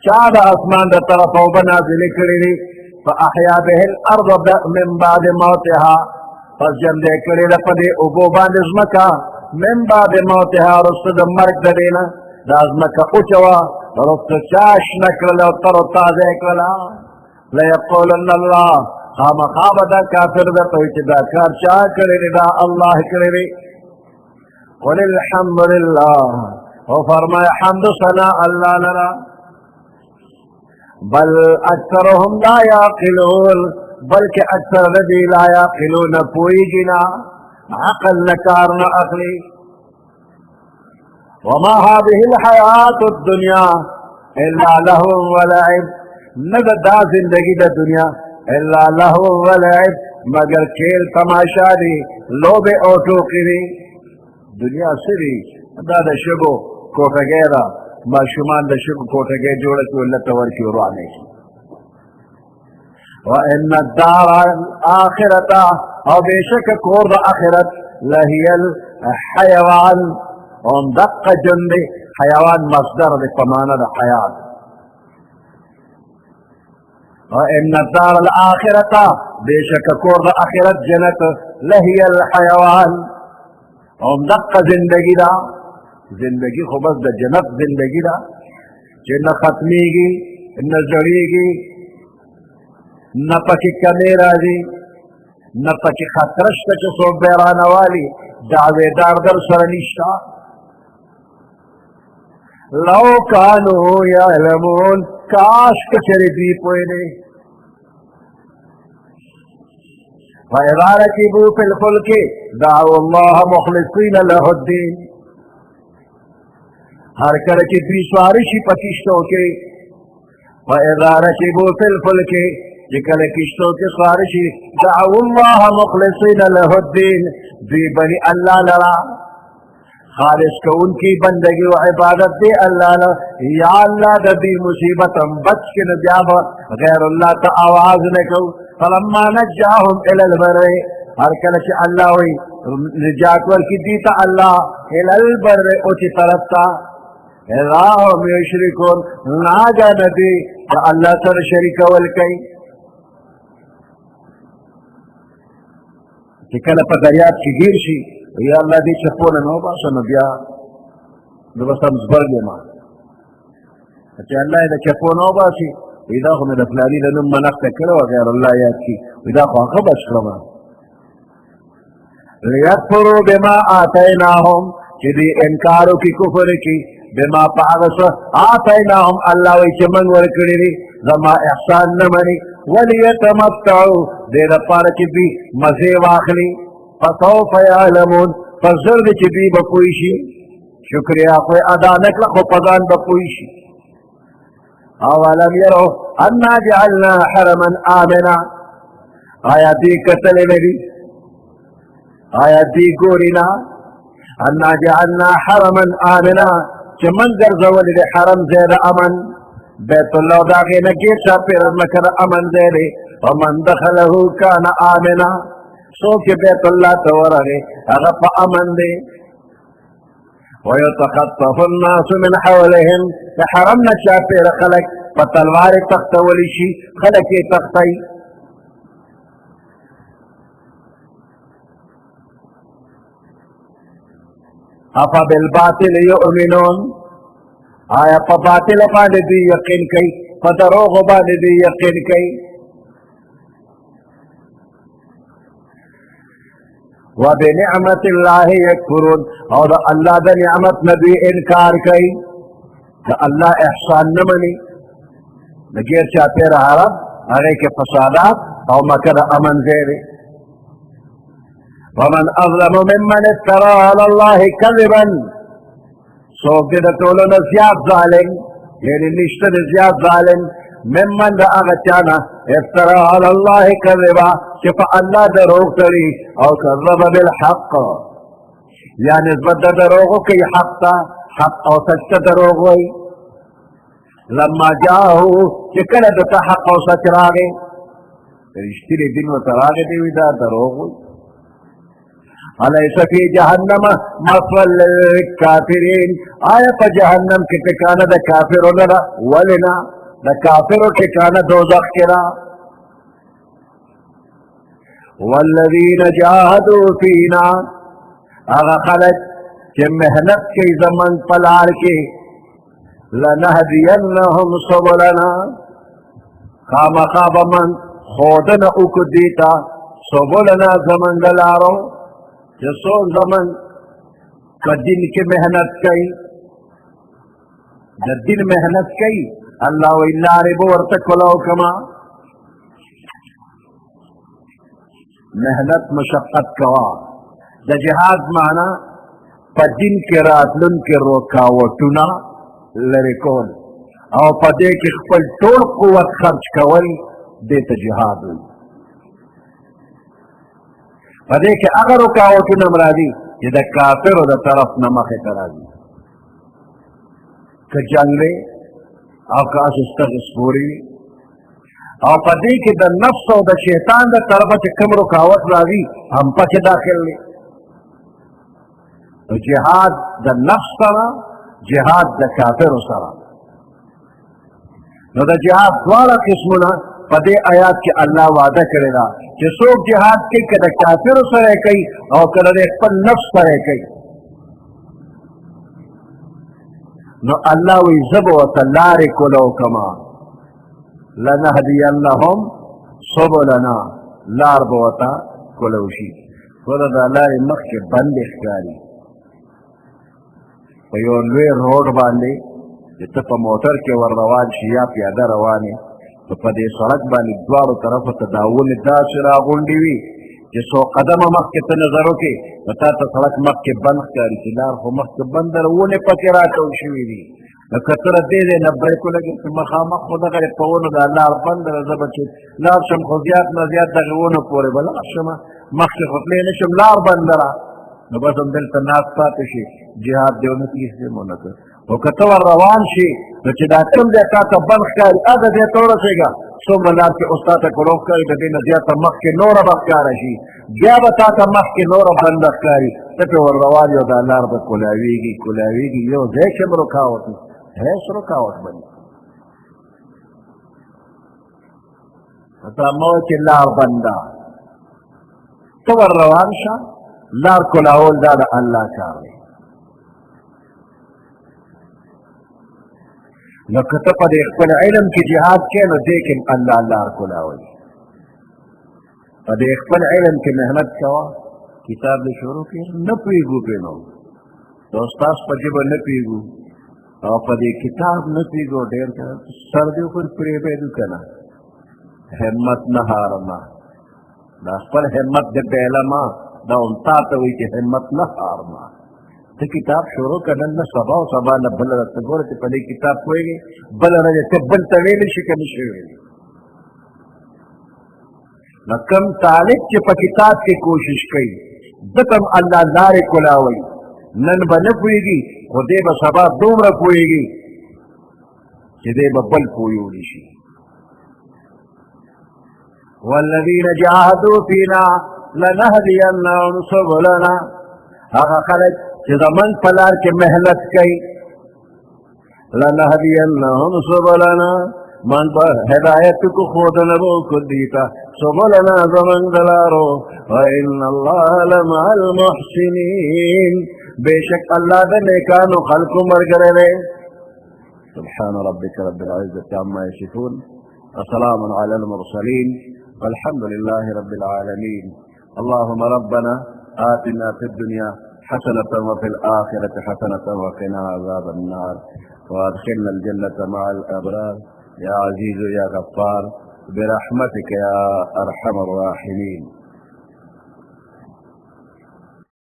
چا د اسمان د طرف او بنازل کړی دی، فاحیا به الارض من بعد موتها، پس جمع دې کړی ده په دې اوبو باندې ځمکه، من بعد موتها، رسته د مرګ د دې نه دا ځمکه اوچوه، رسته چاش نه کړله او تر تازه یې کړله. لیقولن الله، خامخا به دا کافر درته وایي چې دا کار چا کړی دی؟ دا الله کړی دی. قل الحمد لله، او فرمائے حمد ثنا اللہ لرا، بل اکثرهم لا یعقلون، بلکہ اکثر ردی لا یعقلون پوئی جنا عقل نکار نہ اخلی. وما هذه الحیات الدنیا الا لهو ولعب، نہ دا زندگی دا دنیا الا لهو ولعب، مگر کھیل تماشا دی لوبے او ٹوکی دی. دنیا سری دا دا شگو کوټګی ده، ماشومان د شګو کوټګی جوړه کړي ولته ورکړي ورانه شي. وان الدار الاخرة، او بشک کور د اخرت لهي الحیوان، هم دقه جن دی، حیوان مصدر دی په معنا د حیات. وان الدار الاخرة، بشک کور د اخرت جنت لهي الحیوان، هم دقه زندگی ده. زندگی خو بس د جنت زندگی ده چې نه ختمیږي نه زړیږي، نه پکې کمی راځي، نه پکې خطر شته چې څوک به یې رانهوالي، دعوېدار در سره نشته. لو کانوا یعلمون، کاش که چېرې دوی پوهېدې. فاذا رکبوا فی الفلک دعوا الله مخلصین له الدین، ہر کله چې دوی سواره شي په کشتو کې، فاذا رکبوا فی الفلک، چې کله کشتو کې سواره شي، دعوا الله مخلصین له الدین، دوی بني الله لرا خالص کوونکی بندگی و عبادت دی الله له. یا الله د دې مصیبت هم بچ کې نه بیا به غیر الله ته آواز نه کوو. فلما نجاهم الى البر، ہر کله چې الله وي نجات ورکړي دي ته الله الى البر، او چې طرف ته اذا هم یشرکون، ناګه دي الله سره شریکول کوي. چې کله په دریاب کې ګیر شي، یا الله دې چپونه نه وباسه، نو بیا زه به سم زبرګ یم. چې الله یې د چپو نه وباسي، دا خو مې د فلاني د نوم منښته کړې وه، غیر الله یاد کړي، دا خو هغه بچ کړم. لیکفروا بما آتیناهم، چې دې انکار وکړي، کفر وکړي، بما په هغه څه آتیناهم، الله وایي چې موږ ورکړي دي، زما احسان نه مني. ولیتمتعوا، دې دپاره چې دوی مزې واخلي. فسوف یعلمون، پس زر دی چې دوی به پوه شي. شکریا خو یې ادا نه کړه، خو په ځان به پوه شي. اولم یرو انا جعلنا حرما آمنا، آیا دوی کتلی نه دي، آیا دوی ګوري نه؟ انا جعلنا حرما آمنا، چې من ګرځولی دی حرم ځای د امن، بیت الله د هغې نه ګیر چاپېره ځمکه د امن ځای دی. ومن دخله کان آمنا، څوک چې بیت الله ته ورغی هغه په امن دی. ويتخطف الناس من حولهم، د حرم نه چاپېره خلک په تلوارې تختولی شي، خلک یې تختی. افبالباطل یؤمنون، آیا په باطل باندې دوی یقین کوي، په دروغ باندې دوی یقین کوي. وبنعمت الله یکفرون، او د الله د نعمت نه دوی انکار کوي، د الله احسان نه مني. د غیر چاپېره حرم هغې کې فسادات او مکه د امن ځای دی. ومن اظلم ممن افترى على الله كذبا، څوک دی د ټولو نه زیات ظالم، یعنې نشته د زیات ظالم، ممن د هغه چا نه افترى على الله كذبا چې په الله دروغ تړي، او کذب بالحق یا نسبت د دروغو کوي حق ته، حق او سچ ته دروغ وایي. لما جاءه چې کله دته حق او سچ راغی، رښتینی دین ورته راغی، دی وایي دا دروغ وایي. الیس فی جهنم مثوی للکافرین، آیا په جهنم کې ټکانه د کافرو نه ده؟ ولې نه؟ د کافرو ټکانه دوزخ کې ده. والذین جاهدوا فینا، هغه خلک چې محنت کوي زمونږ په لار کې، لنهدینهم سبلنا، خامخا به من ښودنه وکړو دوی ته، سبلنا زمونږ لارو، چې څوک زمونږ په دین کې محنت کوي، د دین محنت کوي، الله وایي لارې به ورته کلاو کما. محنت مشقت کوا، د جهاد معنا په دین کې راتلونکي رکاوټونه لرې کول، او په دې کې خپل ټول قوت خرچ کول، دې ته جهاد وایي. په دې کې هغه رکاوټونه هم راځي چې د کافرو د طرف نه مخې ته راځي، که جنګ دی او که اسستغ سپوري وي، او په دې کې د نفس او د شیطان د طرفه چې کوم رکاوټ راځي هم پکې داخل دی. جهاد د نفس سره، جهاد د کافرو سره. نو د جهاد دواړه قسمونه په دې آیات کې الله وعده کړی ده چې څوک جهاد کوي، که د کافرو سره کوي او که د خپل نفس سره کوي، نو الله وایي زه به ورته لارې کولو کما، لنهدینهم سبلنا، لار به ورته کولو شي. خو د لارې مخکې بندې ښکاري، په یو لوی روډ باندې چې ته په موټر کې ور روان شي یا پیاده روانې، نو په دې سړک باندې دواړو طرفو ته دا ونې داسې راغونډې وي چې څو قدمه مخکې ته نظر وکړې نو تا ته سړک مخکې بند ښکاري، چې لار خو مخکې بنده ده، ونې پکې راټول شوي دي. نو که ته دې ځای نه بریک ولګې چې مخامخ خو دغه په ونو دا لار بنده ده، زه به چې لاړ شم خو زیات نه زیات دغې ونو پورې به لاړ شمه، مخکې خو تللی نه شم، لار بنده ده، نو بس همدلته ناست پاتې شي، جهاد دې ونه کړي، هېڅ ونه کړ. خو که ته ور روان شي نو چې دا کوم ځای تا ته بند ښکاري هغه ځای ته ورسېږه، څومره لار کې اوس تا ته کړو ښکاري، د دې نه زیاته مخکې نوره به ښکاره شي، بیا به تا ته مخکې نوره بنده ښکاري، ته پرې ور روان یو، دا لار به کولاویږي کولاویږي، یو ځای کې به رکاوټ وي، هېڅ رکاوټ به نه. ته مه وایه چې لار بنده، ته ور روان شه، لار کولاول دا د الله کار دی. نو که ته په دې خپل علم کې جهاد کوې نو دې کې الله لار کولاوي، په دې خپل علم کې محنت کوه. کتاب دې شروع کړې نه پوهېږو پرې، نو د استاذ په ژبه نه پوهېږو او په دې کتاب نه پوهېږو، ډېر سر دې خو پرېږدو که نه، همت نه هارمه، دا خپل همت دې بایلمه، دا هم تا ته وایي چې همت نه هارمه. ته کتاب شروع کړه نه سبا او سبا نه بله ورځ، ته ګوره چې په دې کتاب پوهېږې، بله ورځ ته بل ته ویلی شي که نه شي ویلی. نو کوم طالب چې په کتاب کې کوشش کوي ځکه هم الله لارې کولاوي، نن به نه پوهېږي خو دی به سبا دومره پوهېږي چې دی به بل پوهېولی شي. والذین جاهدوا فینا لنهدینهم سبلنا، هغه خلک چې زمونږ په لار کې محنت کوي، لنهدینهم سبلنا، من به هدایت کو ښودنه به وکړو دوی ته، سبلنا زمونږ د لارو، وان الله لمع المحسنین، بېشک الله د نیکانو خلکو ملګری دی. سبحان ربك رب العزة عما يصفون وسلام على المرسلين والحمد لله رب العالمين. اللهم ربنا آتنا في الدنيا حسنة وفي الآخرة حسنة وقنا عذاب النار وادخلنا الجنة مع الأبرار يا عزيز يا غفار برحمتك يا أرحم الراحمين.